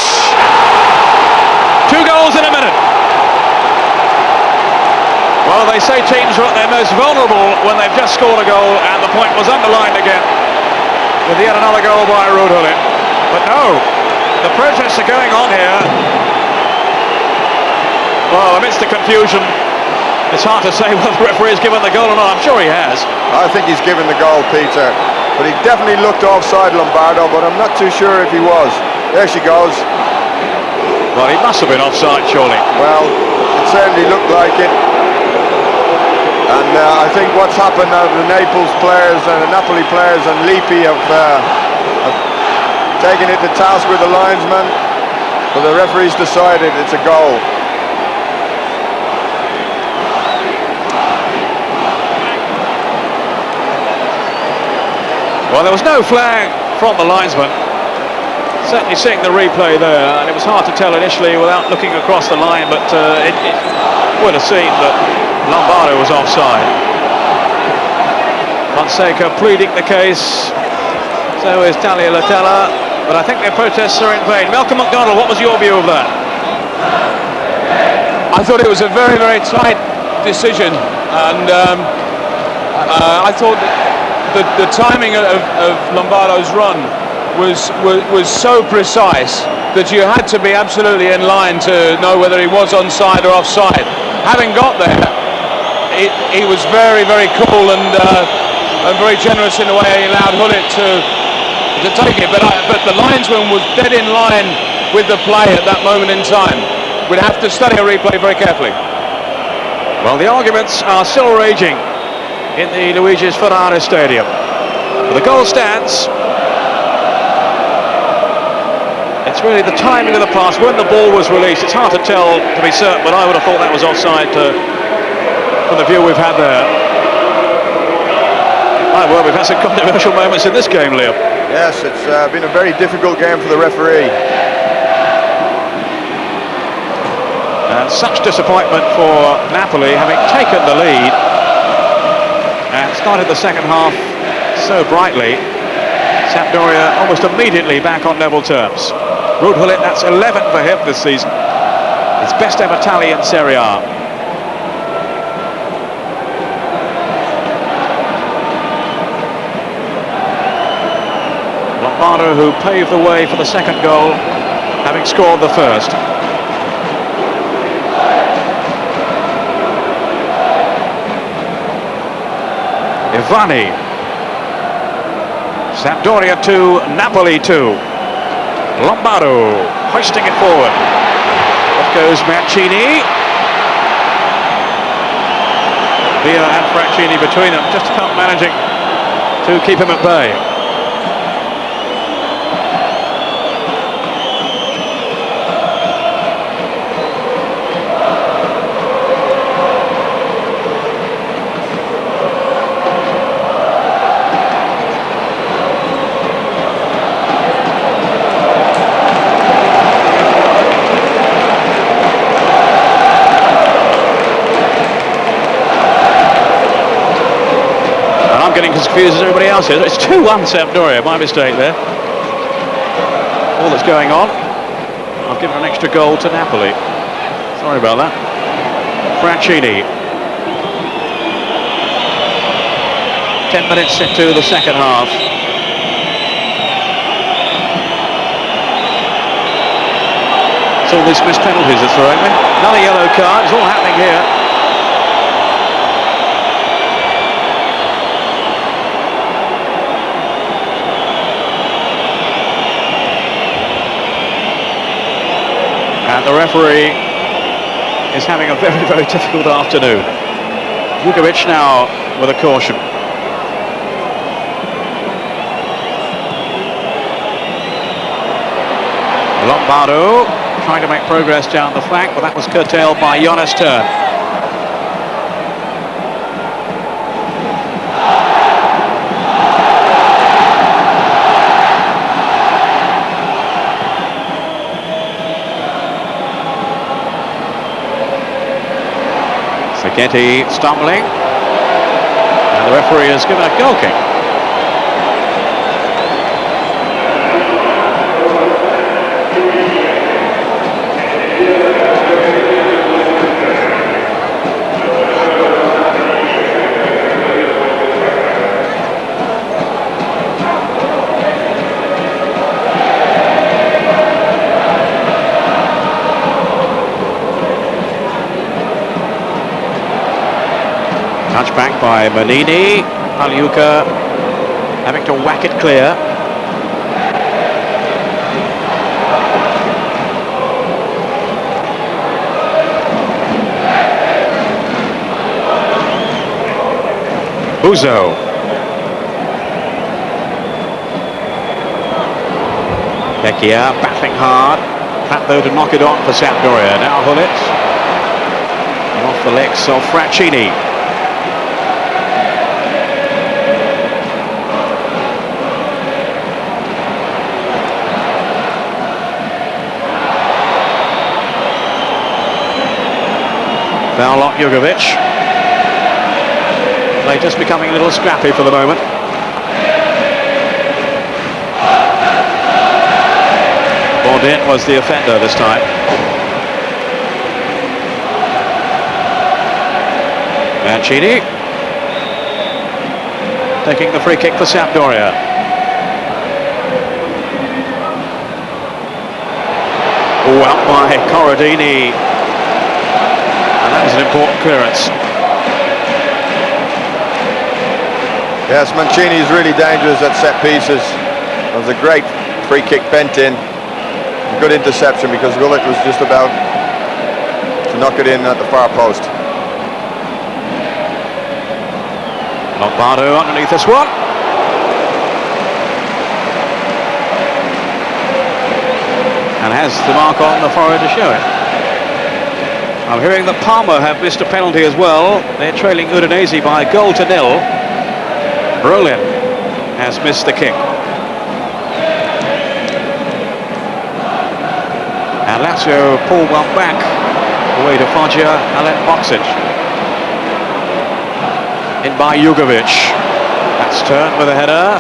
2 goals in a minute. Well, they say teams are at their most vulnerable when they've just scored a goal, and the point was underlined again with yet another goal by Gullit. But no, the protests are going on here. Well, amidst the confusion, it's hard to say whether the referee's given the goal or not. I'm sure he has. I think he's given the goal, Peter, but he definitely looked offside, Lombardo, but I'm not too sure if he was. There she goes. Well, he must have been offside, surely. Well, it certainly looked like it. And I think what's happened now, the Naples players and the Napoli players and Lippi have taken it to task with the linesman, but the referee's decided it's a goal. Well, there was no flag from the linesman. Certainly seeing the replay there, and it was hard to tell initially without looking across the line, but it would have seemed that Lombardo was offside. Fonseca pleading the case, so is Tagliatella, but I think their protests are in vain. Malcolm McDonald, what was your view of that? I thought it was a very, very tight decision, and I thought the timing of Lombardo's run was so precise that you had to be absolutely in line to know whether he was onside or offside. Having got there, he was very, very cool and very generous in the way he allowed Gullit to take it. But the linesman was dead in line with the play at that moment in time. We'd have to study a replay very carefully. Well, the arguments are still raging in the Luigi's Ferrari Stadium. But the goal stands. It's really the timing of the pass when the ball was released. It's hard to tell to be certain, but I would have thought that was offside from the view we've had there. Well, we've had some controversial moments in this game, Liam. Yes, it's been a very difficult game for the referee. And such disappointment for Napoli, having taken the lead and started the second half so brightly. Sampdoria almost immediately back on level terms. Gullit, that's 11 for him this season. His best ever tally in Serie A. Lombardo, who paved the way for the second goal, having scored the first. Ivani. Sampdoria 2, Napoli 2. Lombardo hoisting it forward. Off goes Mancini. Villa and Mancini between them, just about managing to keep him at bay. Getting as confused as everybody else is. It's 2-1 Sampdoria, my mistake there. All that's going on. I've given an extra goal to Napoli. Sorry about that. Mancini. 10 minutes into the second half. It's all these missed penalties are throwing me. Another yellow card. It's all happening here. And the referee is having a very, very difficult afternoon. Vukovic now with a caution. Lombardo trying to make progress down the flank, but that was curtailed by Jonas Turn. Getty stumbling, and the referee has given a goal kick. Touchback by Mancini. Pagliuca having to whack it clear. Uzo. Vecchia battling hard. Platt though to knock it on for Sampdoria. Now Gullit. Off the legs of Mancini. Foul on Jugovic. They're just becoming a little scrappy for the moment. Gullit was the offender this time. Mancini taking the free kick for Sampdoria. Oh, out by Corradini. That was an important clearance. Yes, Mancini is really dangerous at set pieces. It was a great free kick bent in. Good interception because Gullit was just about to knock it in at the far post. Lombardo underneath this one. And has the mark on the forehead to show it. I'm hearing that Parma have missed a penalty as well. They're trailing Udinese by 1-0. Brolin has missed the kick. And Lazio pull one back away to Foggia and let Boxic. In by Jugovic. That's turned with a header.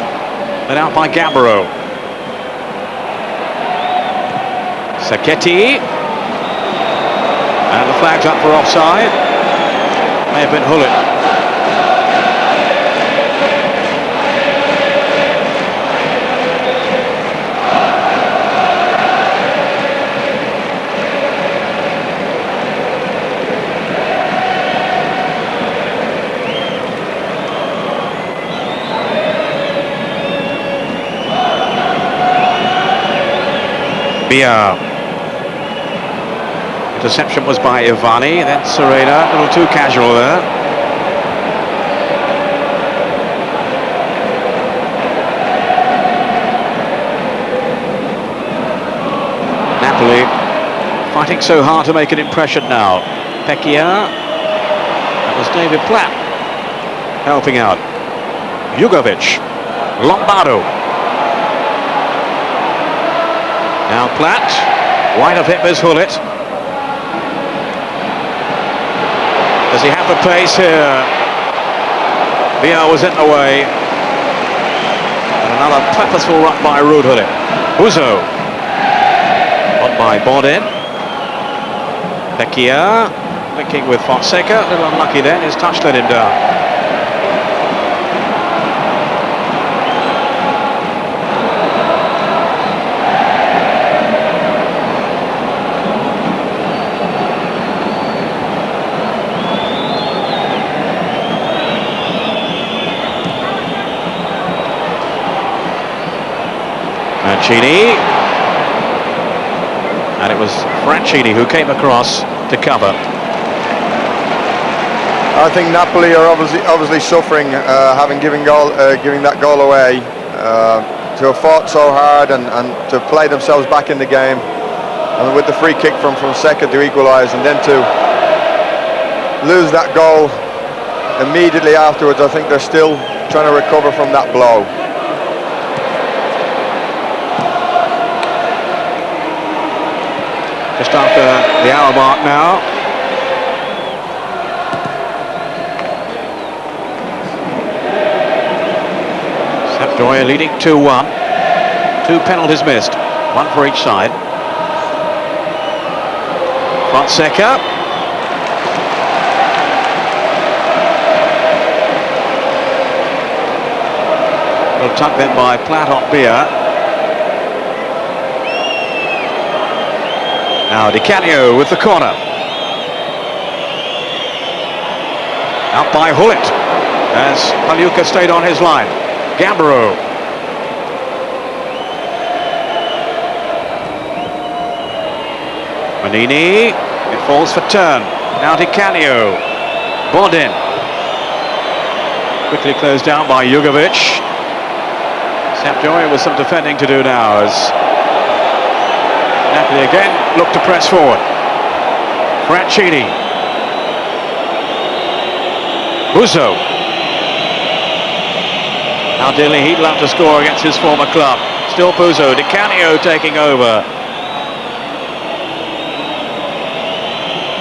Then out by Gambaro. Sacchetti. And the flag's up for offside. May have been Gullit. Bia. Interception was by Ivani, then Serena, a little too casual there. Napoli fighting so hard to make an impression now. Vecchia, that was David Platt helping out. Jugovic, Lombardo. Now Platt, wide of him is Gullit. Does he have the pace here? Via was in the way. And another purposeful run by Gullit. Uzo. On by Bodin. Vecchia linking with Fonseca. A little unlucky then. His touch let him down. Mancini. And it was Mancini who came across to cover. I think Napoli are obviously suffering, having giving that goal away, to have fought so hard and to play themselves back in the game, and with the free kick from Fonseca to equalise, and then to lose that goal immediately afterwards. I think they're still trying to recover from that blow. Just after the hour mark now. Sampdoria leading 2-1. 2 penalties missed, 1 for each side. Fonseca. Well tucked in by Platt on Beer. Now Canio with the corner. Out by Gullit as Pagliuca stayed on his line. Gambaro. Manini. It falls for turn. Now Canio. Bodin. Quickly closed down by Jugovic. Sampdoria with some defending to do now as Napoli again look to press forward. Mancini. Buzo. How dearly he'd love to score against his former club. Still Buzo. Canio taking over.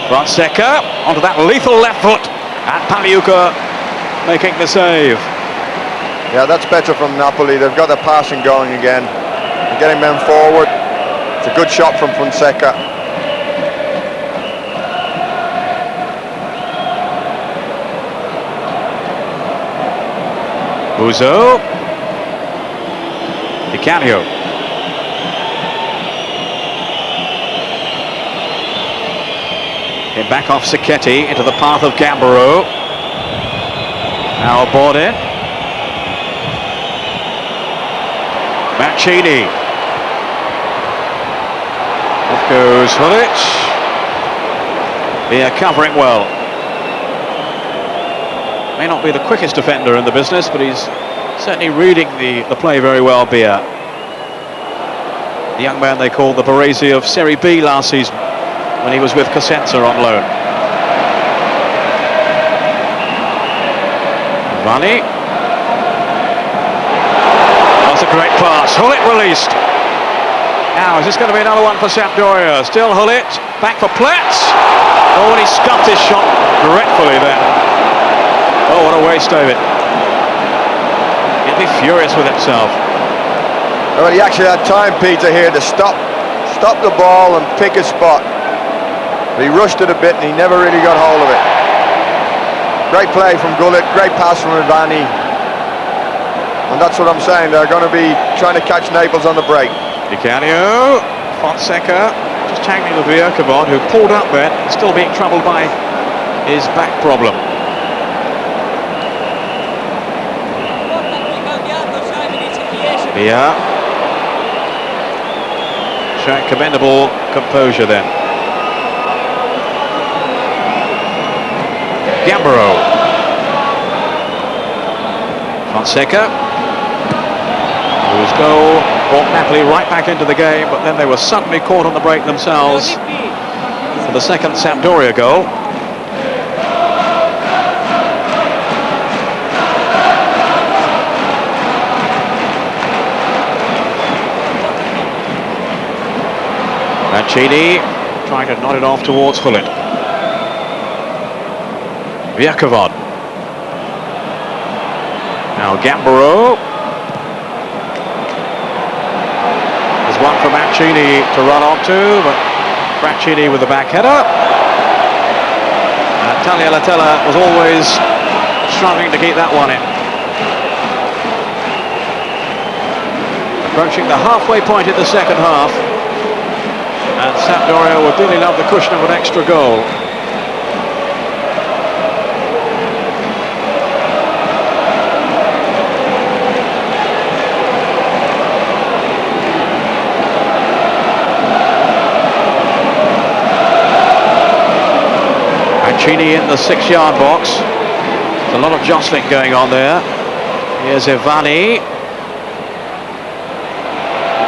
Fonseca onto that lethal left foot, and Pagliuca making the save. Yeah, that's better from Napoli. They've got the passing going again, and getting men forward. It's a good shot from Fonseca. Buzo. Canio. Back off Sacchetti into the path of Gambaro. Now Bodin. Mancini. Off goes Gullit. They are covering well. May not be the quickest defender in the business, but he's certainly reading the play very well, Beer. The young man they called the Baresi of Serie B last season, when he was with Cosenza on loan. Vani. That's a great pass. Gullit released. Now, is this going to be another one for Sampdoria? Still Gullit. Back for Platt. Oh, and he scuffed his shot dreadfully then. Oh, what a waste, David. He'll be furious with himself. Well, he actually had time, Peter, here to stop the ball and pick a spot. But he rushed it a bit and he never really got hold of it. Great play from Gullit, great pass from Vani. And that's what I'm saying, they're going to be trying to catch Naples on the break. Canio. Fonseca just tagging the Vierkavod, who pulled up there, still being troubled by his back problem. Yeah. Showing commendable composure then. Gambaro. Fonseca, whose goal brought Napoli right back into the game, but then they were suddenly caught on the break themselves for the second Sampdoria goal. Mancini trying to nod it off towards Gullit. Vierkavod. Now Gambaro. There's one for Mancini to run onto, but Mancini with the back header. And Taglialatella was always struggling to keep that one in. Approaching the halfway point in the second half. And Sampdoria would really love the cushion of an extra goal. Mancini in the 6-yard box. There's a lot of jostling going on there. Here's Ivani.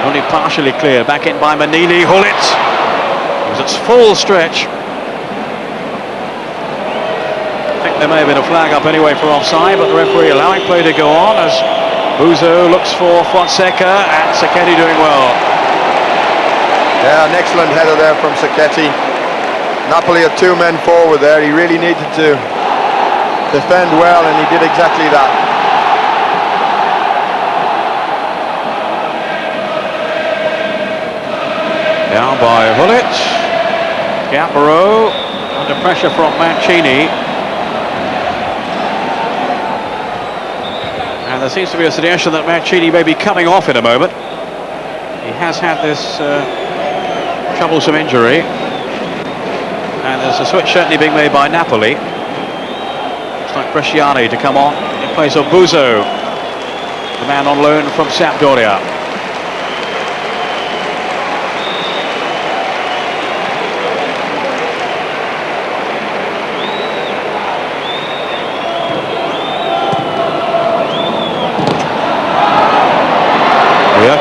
Only partially clear. Back in by Manini. Gullit. It was its full stretch. I think there may have been a flag up anyway for offside, but the referee allowing play to go on as Buzo looks for Fonseca, and Sacchetti doing well. Yeah, an excellent header there from Sacchetti. Napoli had 2 men forward there. He really needed to defend well, and he did exactly that. Down by Gullit. Gambaro under pressure from Mancini. And there seems to be a suggestion that Mancini may be coming off in a moment. He has had this troublesome injury. And there's a switch certainly being made by Napoli. Looks like Bresciani to come on in place of Buzo, the man on loan from Sampdoria.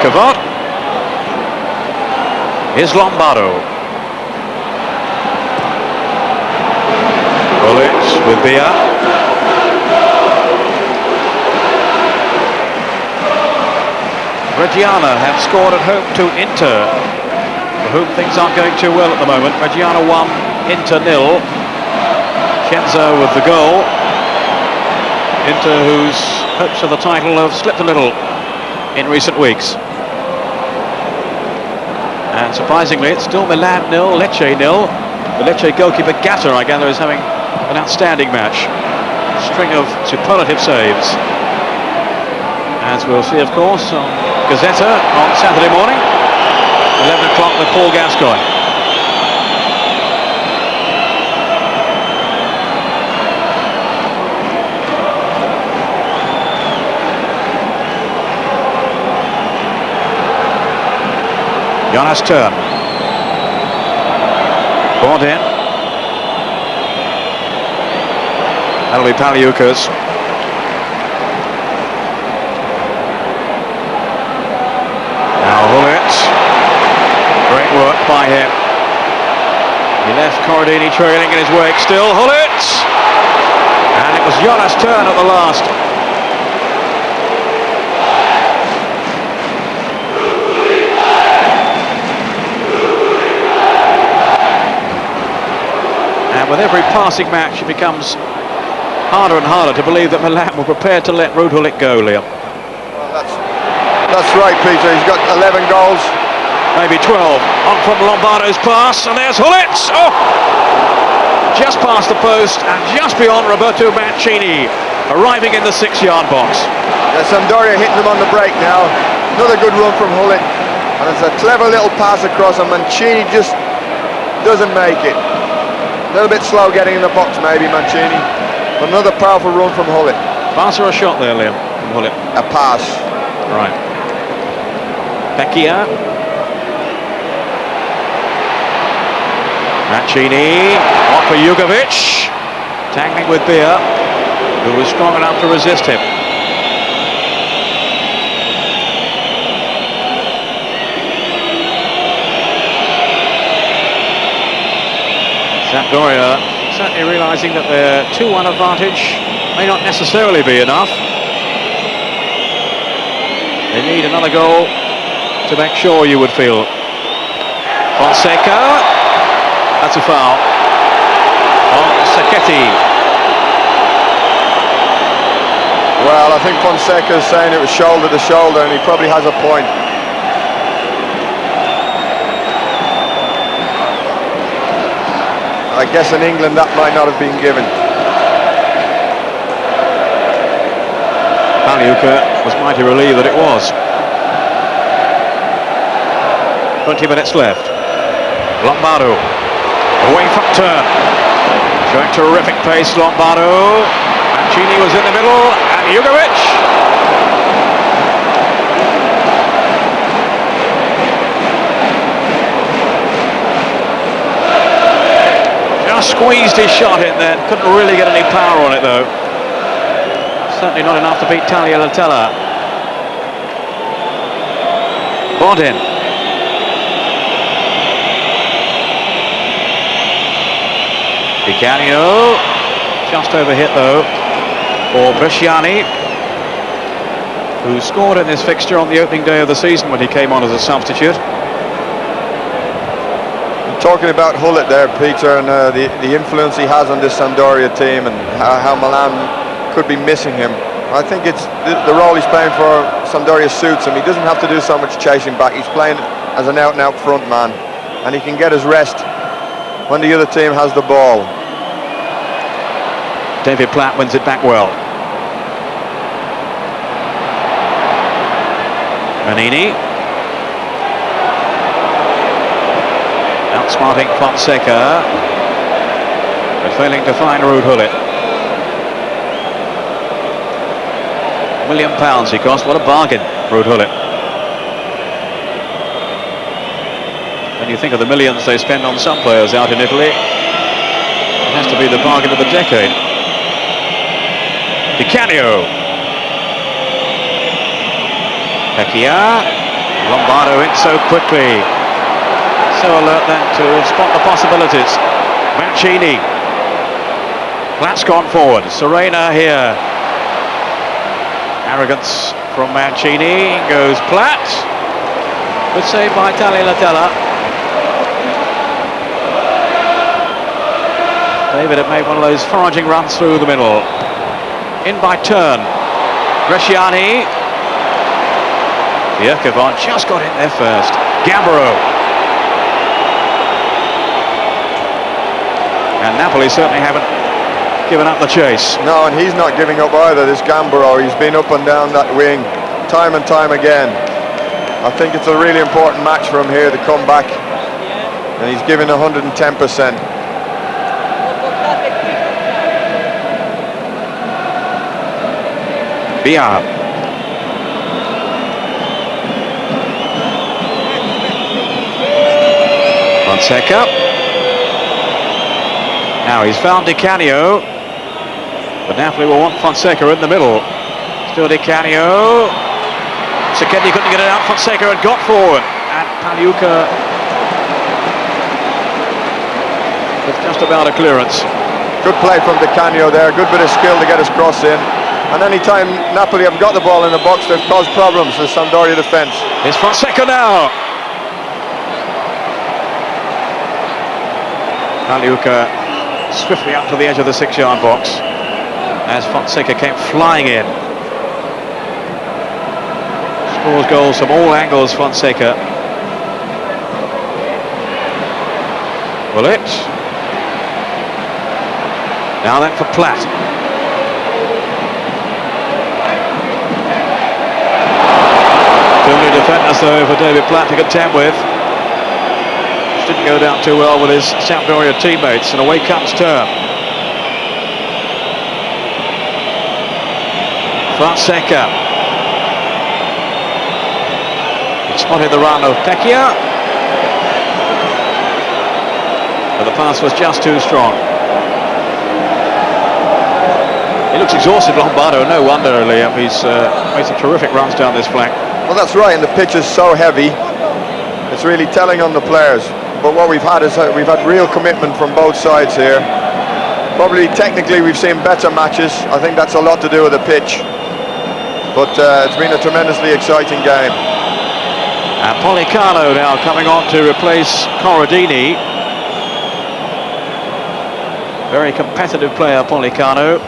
Kavot. Here's Lombardo. Gullit with Bia. Reggiana have scored at home to Inter, for whom things aren't going too well at the moment. Reggiana 1, Inter 0. Chiesa with the goal. Inter, whose hopes of the title have slipped a little in recent weeks. And surprisingly, it's still Milan 0, Lecce 0. The Lecce goalkeeper Gatter, I gather, is having an outstanding match. String of superlative saves. As we'll see, of course, on Gazzetta on Saturday morning, 11 o'clock with Paul Gascoigne. Jonas turn. Brought in. That'll be Pagliuca's. Now Gullit. Great work by him. He left Corradini trailing in his wake. Still Gullit. And it was Jonas turn at the last. With every passing match, it becomes harder and harder to believe that Milan were prepared to let Gullit go, Liam. Well, that's right, Peter. He's got 11 goals. Maybe 12. On from Lombardo's pass, and there's Gullit. Oh! Just past the post and just beyond Roberto Mancini, arriving in the 6-yard box. Yeah, Sampdoria hitting them on the break now. Another good run from Gullit. And it's a clever little pass across, and Mancini just doesn't make it. A little bit slow getting in the box, maybe, Mancini. But another powerful run from Gullit. Pass or a shot there, Liam, from Gullit? A pass. Right. Vecchia. Mancini. On for Jugovic. Tangling with Bia, who was strong enough to resist him. Sampdoria certainly realising that their 2-1 advantage may not necessarily be enough. They need another goal to make sure, you would feel. Fonseca. That's a foul on Sacchetti. Well, I think Fonseca is saying it was shoulder to shoulder, and he probably has a point. I guess in England that might not have been given. Pagliuca was mighty relieved that it was. 20 minutes left. Lombardo, away from turn. Showing terrific pace, Lombardo. Mancini was in the middle, and Jugovic. just squeezed his shot in there. Couldn't really get any power on it though. Certainly not enough to beat Tagliatella. Bodin. Canio. Just overhit though for Bresciani, who scored in this fixture on the opening day of the season when he came on as a substitute. Talking about Gullit there, Peter, and the influence he has on this Sampdoria team, and how Milan could be missing him. I think it's the role he's playing for Sampdoria suits him. He doesn't have to do so much chasing back. He's playing as an out-and-out front man, and he can get his rest when the other team has the ball. David Platt wins it back well. Manini. Outsmarting Fonseca, but failing to find Gullit. £1 million he cost. What a bargain, Gullit. When you think of the millions they spend on some players out in Italy, it has to be the bargain of the decade. Canio. Pecchia. Lombardo in so quickly. So alert then to spot the possibilities. Mancini. Platt's gone forward. Serena here. Arrogance from Mancini. Goes Platt. Good save by Tagliatella. David had made one of those foraging runs through the middle. In by turn. Bresciani. Bjerkevold just got in there first. Gambaro. And Napoli certainly haven't given up the chase. No, and he's not giving up either, this Gambaro. He's been up and down that wing time and time again. I think it's a really important match for him here to come back, and he's giving 110%. Bia. Fonseca. Now he's found Canio, but Napoli will want Fonseca in the middle. Still Canio. Sekendi couldn't get it out. Fonseca had got forward, and Pagliuca with just about a clearance. Good play from Canio there. Good bit of skill to get his cross in. And any time Napoli have got the ball in the box, they've caused problems for the Sampdoria defence. It's Fonseca now. Pagliuca swiftly up to the edge of the 6-yard box as Fonseca came flying in. Scores goals from all angles, Fonseca. Gullit. Now then for Platt. Too many defenders though for David Platt to contend with. Which didn't go down too well with his Sampdoria teammates, and away comes Turn. Fonseca. He spotted the run of Pecchia, but the pass was just too strong. He looks exhausted, Lombardo. No wonder, Liam. He's made some terrific runs down this flank. Well, that's right, and the pitch is so heavy. It's really telling on the players. But what we've had is we've had real commitment from both sides here. Probably technically we've seen better matches. I think that's a lot to do with the pitch. But it's been a tremendously exciting game. And Pollicano now coming on to replace Corradini. Very competitive player, Pollicano.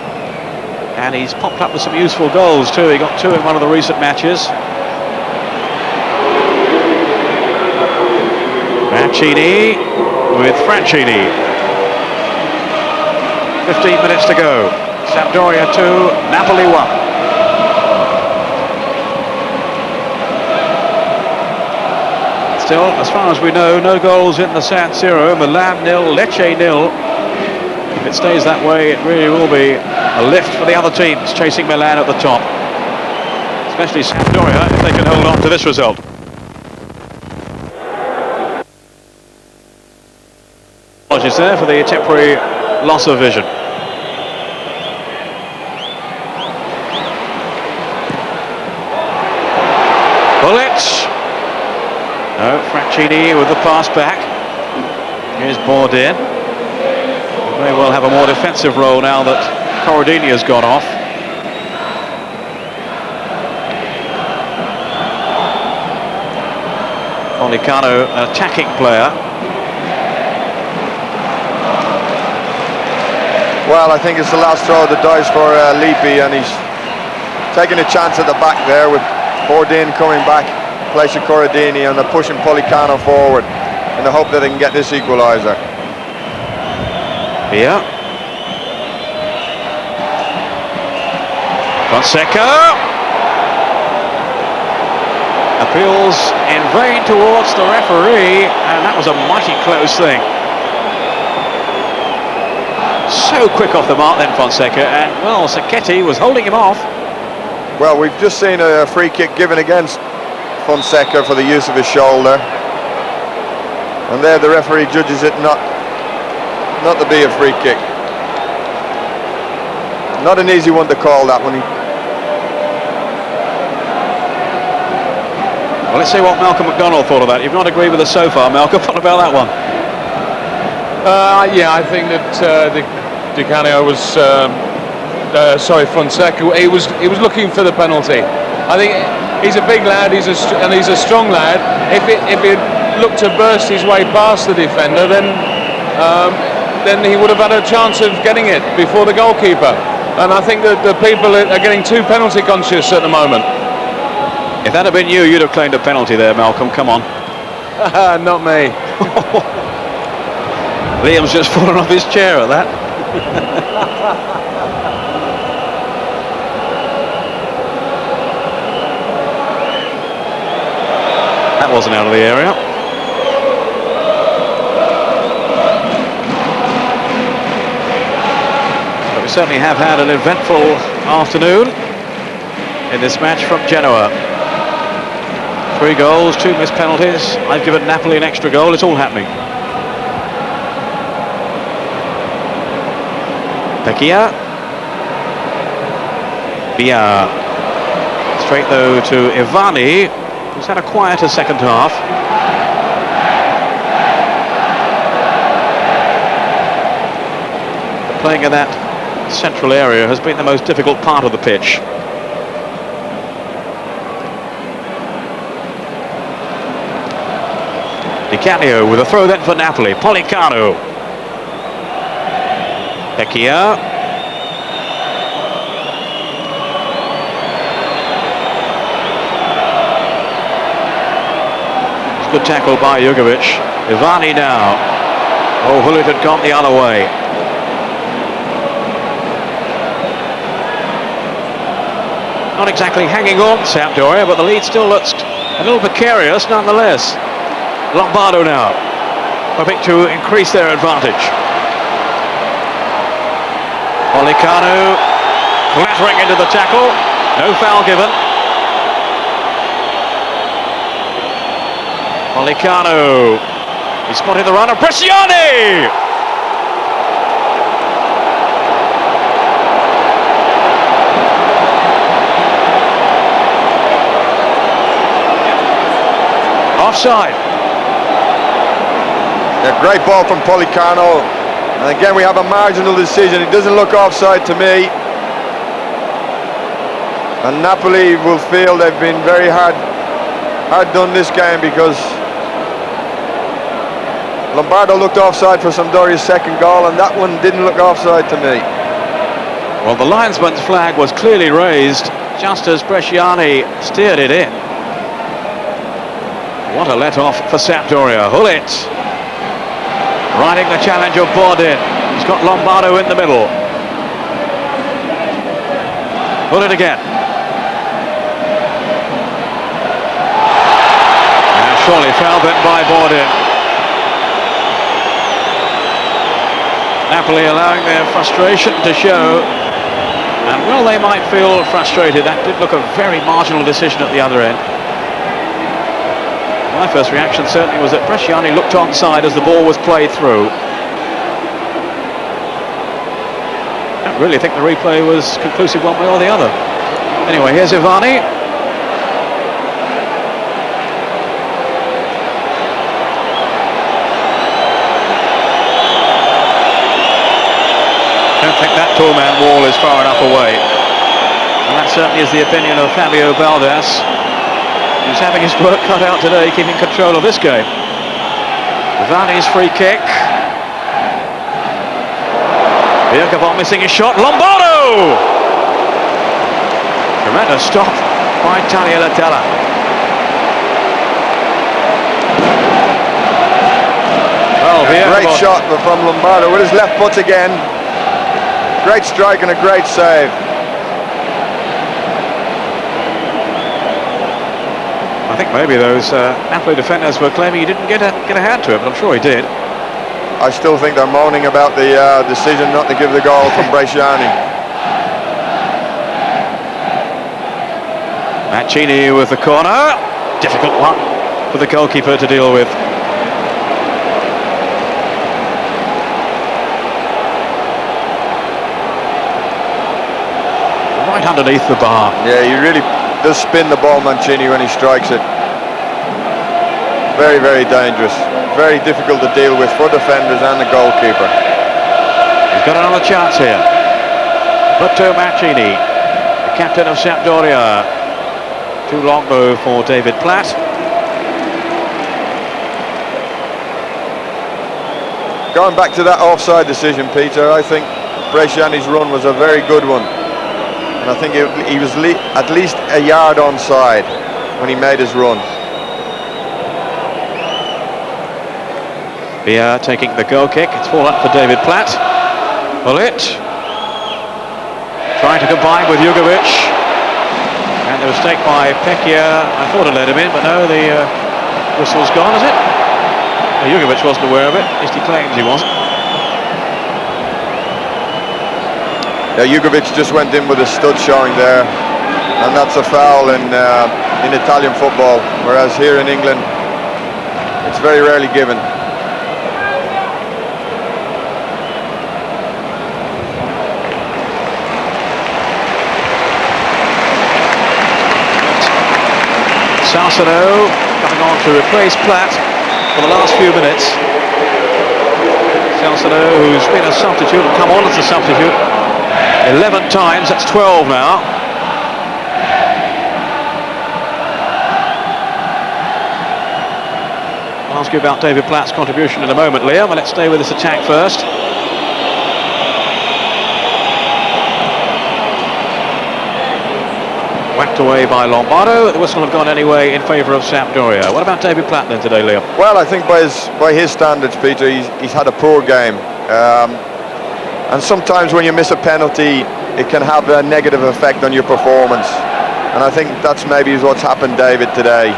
And he's popped up with some useful goals too. He got 2 in one of the recent matches. Mancini with Francini. 15 minutes to go. Sampdoria 2, Napoli 1. Still, as far as we know, no goals in the San Siro. Milan 0, Lecce 0. If it stays that way, it really will be a lift for the other teams chasing Milan at the top. Especially Sampdoria, if they can hold on to this result. Apologies there for the temporary loss of vision. Gullit. No, Mancini with the pass back. Here's Bourdin. He may well have a more defensive role now that Corradini has gone off. Policano, an attacking player. Well, I think it's the last throw of the dice for Lippi, and he's taking a chance at the back there with Bourdin coming back, place of Corradini, and they're pushing Policano forward in the hope that they can get this equaliser. Yeah. Fonseca appeals in vain towards the referee, and that was a mighty close thing. So quick off the mark then, Fonseca, and well, Sacchetti was holding him off. Well, we've just seen a free kick given against Fonseca for the use of his shoulder, and there the referee judges it not to be a free kick. Not an easy one to call, that one. Well, let's see what Malcolm McDonald thought of that. You've not agreed with us so far, Malcolm. What about that one? Yeah, I think that Di Canio was, Fonseca. He was looking for the penalty. I think he's a big lad. He's a strong lad. If he looked to burst his way past the defender, then he would have had a chance of getting it before the goalkeeper. And I think that the people are getting too penalty conscious at the moment. If that had been you, you'd have claimed a penalty there, Malcolm. Come on. Not me. Liam's just fallen off his chair at that. That wasn't out of the area. But we certainly have had an eventful afternoon in this match from Genoa. 3 goals, 2 missed penalties. I've given Napoli an extra goal. It's all happening. Pecchia. Bia. Straight though to Ivani, who's had a quieter second half. Playing in that central area has been the most difficult part of the pitch. Canio with a throw then for Napoli. Policano. Pecchia. It's a good tackle by Jugovic. Ivani now. Oh, Gullit had gone the other way. Not exactly hanging on, Sampdoria, but the lead still looks a little precarious nonetheless. Lombardo now, hoping to increase their advantage. Policano clattering into the tackle, no foul given. Policano, he spotted the runner, Bresciani! Offside. A great ball from Policano, and again we have a marginal decision. It doesn't look offside to me, and Napoli will feel they've been very hard done this game, because Lombardo looked offside for Sampdoria's second goal, and that one didn't look offside to me. Well, the linesman's flag was clearly raised just as Bresciani steered it in. What a let-off for Sampdoria. Gullit riding the challenge of Bourdin. He's got Lombardo in the middle. Gullit again. And surely foul then by Bourdin. Napoli allowing their frustration to show. And well, they might feel frustrated. That did look a very marginal decision at the other end. My first reaction certainly was that Bresciani looked onside as the ball was played through. I don't really think the replay was conclusive one way or the other. Anyway, here's Ivani. I don't think that tall-man wall is far enough away. And that certainly is the opinion of Fabio Baldas, who's having his work cut out today, keeping control of this game. Ivani's free kick. Pagliuca missing his shot. Lombardo! Tremendous stop by Taglialatella. Well, great shot from Lombardo with his left foot again. Great strike and a great save. I think maybe those Napoli defenders were claiming he didn't get a hand to it, but I'm sure he did. I still think they're moaning about the decision not to give the goal from Bresciani. Mancini with the corner. Difficult one for the goalkeeper to deal with. Right underneath the bar. Yeah, he really does spin the ball, Mancini, when he strikes it. Very, very dangerous. Very difficult to deal with for defenders and the goalkeeper. He's got another chance here. Mancini, the captain of Sampdoria. Too long move for David Platt. Going back to that offside decision, Peter, I think Bresciani's run was a very good one. And I think he was at least a yard onside when he made his run. Bia taking the goal kick. It's fallen up for David Platt. Gullit trying to combine with Jugovic. And the mistake by Pecchia. I thought it let him in, but no, the whistle's gone, is it? Well, Jugovic wasn't aware of it. At least he claims he wasn't. Yeah, Jugovic just went in with a stud showing there, and that's a foul in Italian football, whereas here in England it's very rarely given. Sarsano coming on to replace Platt for the last few minutes. Sarsano, who's been a substitute and come on as a substitute 11 times, that's 12 now. I'll ask you about David Platt's contribution in a moment, Liam, but let's stay with this attack first. Whacked away by Lombardo. The whistle have gone anyway in favour of Sampdoria. What about David Platt then today, Liam? Well, I think by his standards, Peter, he's had a poor game. And sometimes when you miss a penalty, it can have a negative effect on your performance. And I think that's maybe what's happened, David, today.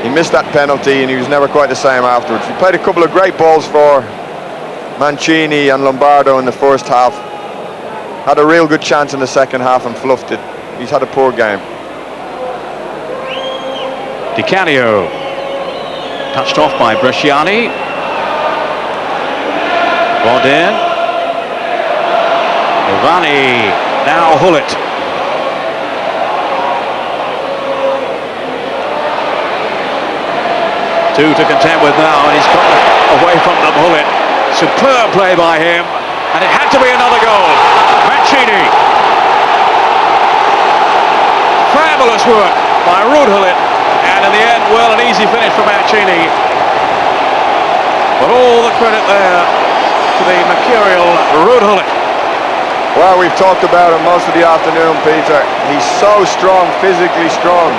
He missed that penalty and he was never quite the same afterwards. He played a couple of great balls for Mancini and Lombardo in the first half. Had a real good chance in the second half and fluffed it. He's had a poor game. Canio touched off by Bresciani. Bodin. Ivani. Now Gullit. Two to contend with now, and he's got away from them. Gullit. Superb play by him, and it had to be another goal. Mancini. Fabulous work by Gullit, and in the end, well, an easy finish for Mancini. But all the credit there to the mercurial Gullit. Well, we've talked about him most of the afternoon, Peter. He's so strong, physically strong,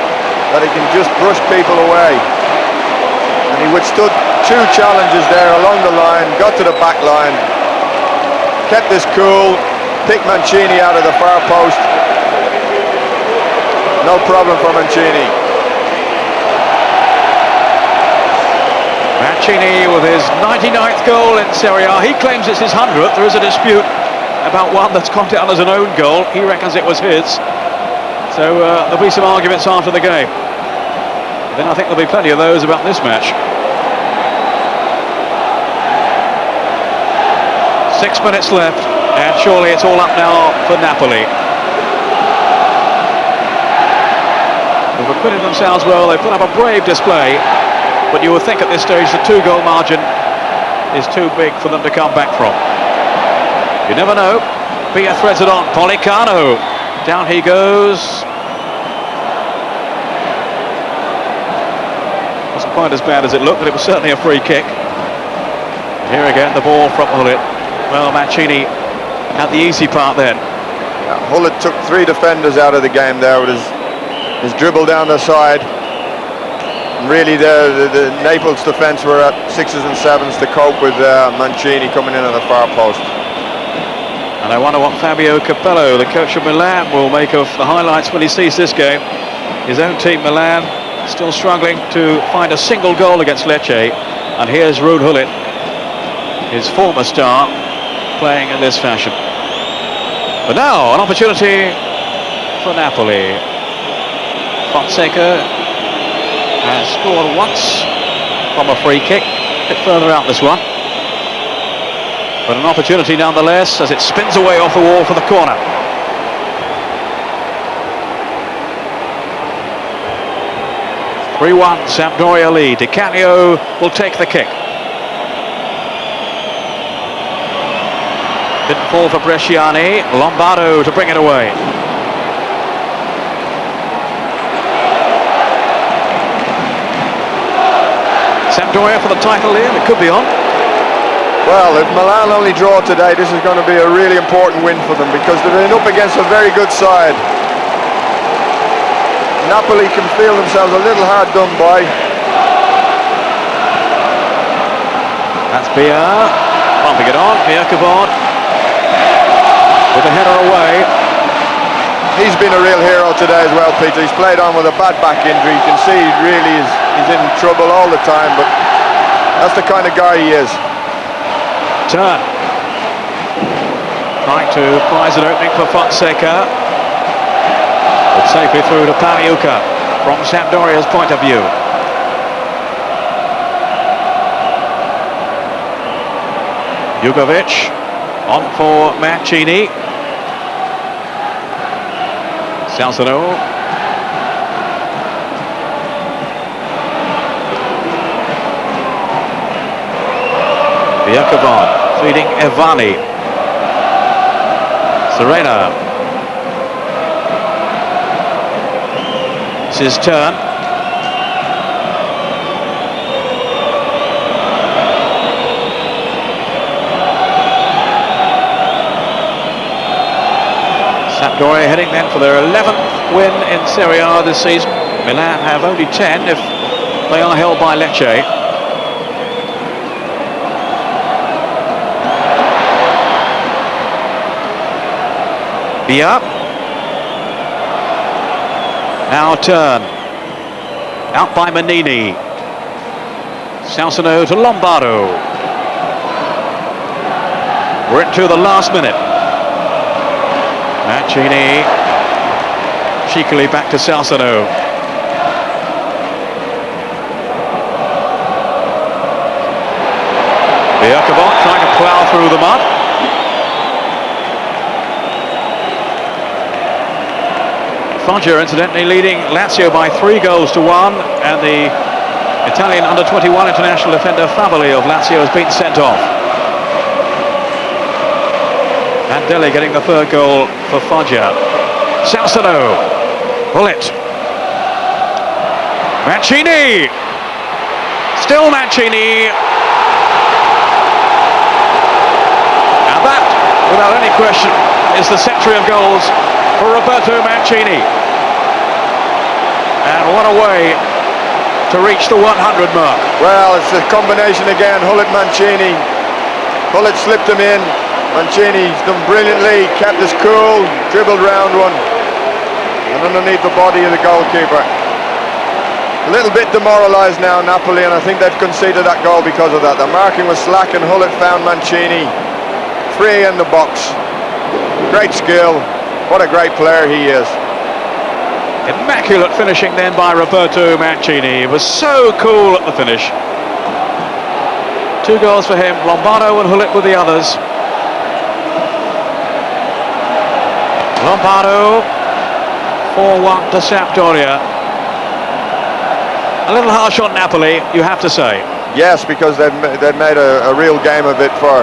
that he can just brush people away. And he withstood two challenges there along the line, got to the back line, kept this cool, picked Mancini out of the far post. No problem for Mancini. Mancini with his 99th goal in Serie. He claims it's his 100th. There is a dispute about one that's gone down as an own goal. He reckons it was his. So there'll be some arguments after the game. Then I think there'll be plenty of those about this match. 6 minutes left, and surely it's all up now for Napoli. They've acquitted themselves well, they put up a brave display, but you would think at this stage the 2-goal margin is too big for them to come back from. You never know. Pia threads it on, Pollicano. Down he goes. Wasn't quite as bad as it looked, but it was certainly a free kick. Here again, the ball from Gullit. Well, Mancini had the easy part then. Yeah, Gullit took 3 defenders out of the game there with his dribble down the side. And really, the Naples defence were at 6s and 7s to cope with Mancini coming in at the far post. And I wonder what Fabio Capello, the coach of Milan, will make of the highlights when he sees this game. His own team, Milan, still struggling to find a single goal against Lecce. And here's Ruud Gullit, his former star, playing in this fashion. But now, an opportunity for Napoli. Fonseca has scored once from a free kick. A bit further out this one. But an opportunity nonetheless as it spins away off the wall for the corner. (3-1) Sampdoria lead. Canio will take the kick. Didn't fall for Bresciani. Lombardo to bring it away. Sampdoria for the title here. It could be on. Well, if Milan only draw today, this is going to be a really important win for them because they've been up against a very good side. Napoli can feel themselves a little hard done by. That's Bia, bumping it on, Bierkevord with the header away. He's been a real hero today as well, Peter. He's played on with a bad back injury. You can see he really he's in trouble all the time, but that's the kind of guy he is. Turn. Trying to prize an opening for Fonseca. But safely through to Pagliuca from Sampdoria's point of view. Jugovic on for Mancini. Salsano. Bierkevord feeding Evani. Serena. It's his turn. Sampdoria heading then for their 11th win in Serie A this season. Milan have only 10 if they are held by Lecce. Bia. Now turn. Out by Manini. Salsano to Lombardo. We're into the last minute. Mancini cheekily back to Salsano. Bierkevord trying to plough through the mud. Foggia incidentally leading Lazio by 3-1, and the Italian under-21 international defender Faboli of Lazio has been sent off. And Dele getting the 3rd goal for Foggia. Salsano. Gullit. Mancini. Still Mancini. And that, without any question, is the century of goals for Roberto Mancini. And what a way to reach the 100 mark. Well, it's a combination again, Gullit, Mancini. Gullit slipped him in. Mancini's done brilliantly, kept his cool, dribbled round one. And underneath the body of the goalkeeper. A little bit demoralised now, Napoli, and I think they've conceded that goal because of that. The marking was slack and Gullit found Mancini free in the box. Great skill. What a great player he is. Immaculate finishing then by Roberto Mancini. It was so cool at the finish. 2 goals for him. Lombardo and Gullit with the others. Lombardo 4-1 to Sampdoria. A little harsh on Napoli, you have to say. Yes, because they've made a real game of it for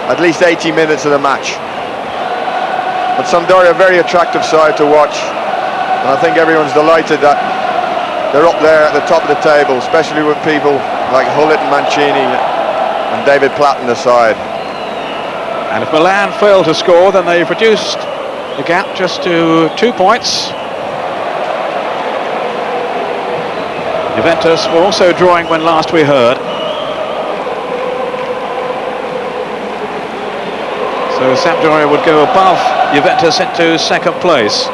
at least 80 minutes of the match. But Sampdoria, a very attractive side to watch, and I think everyone's delighted that they're up there at the top of the table, especially with people like Gullit and Mancini and David Platt in the side. And if Milan fail to score, then they've reduced the gap just to 2 points. Juventus were also drawing when last we heard. So Sampdoria would go above Juventus into second place.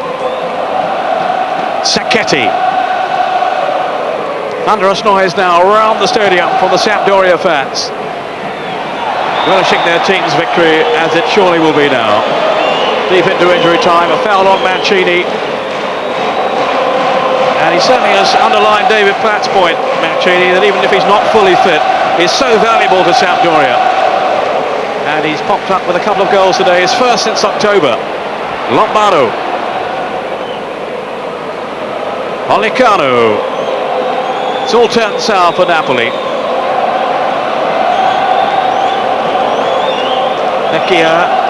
Sacchetti. Thunderous noise now around the stadium from the Sampdoria fans, relishing their team's victory, as it surely will be now. Deep into injury time, a foul on Mancini. And he certainly has underlined David Platt's point, Mancini, that even if he's not fully fit, he's so valuable to Sampdoria. And he's popped up with a couple of goals today, his first since October. Lombardo. Olicano. It's all turned sour for Napoli. Vecchia.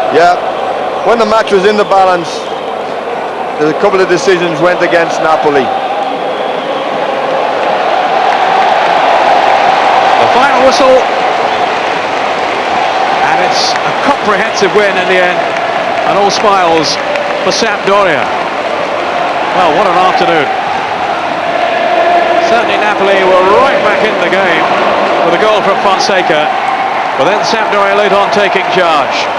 Yeah, when the match was in the balance, there's a couple of decisions went against Napoli. The final whistle, and it's a comprehensive win in the end, and all smiles for Sampdoria. Well, what an afternoon. Certainly Napoli were right back in the game with a goal from Fonseca, but then Sampdoria late on taking charge.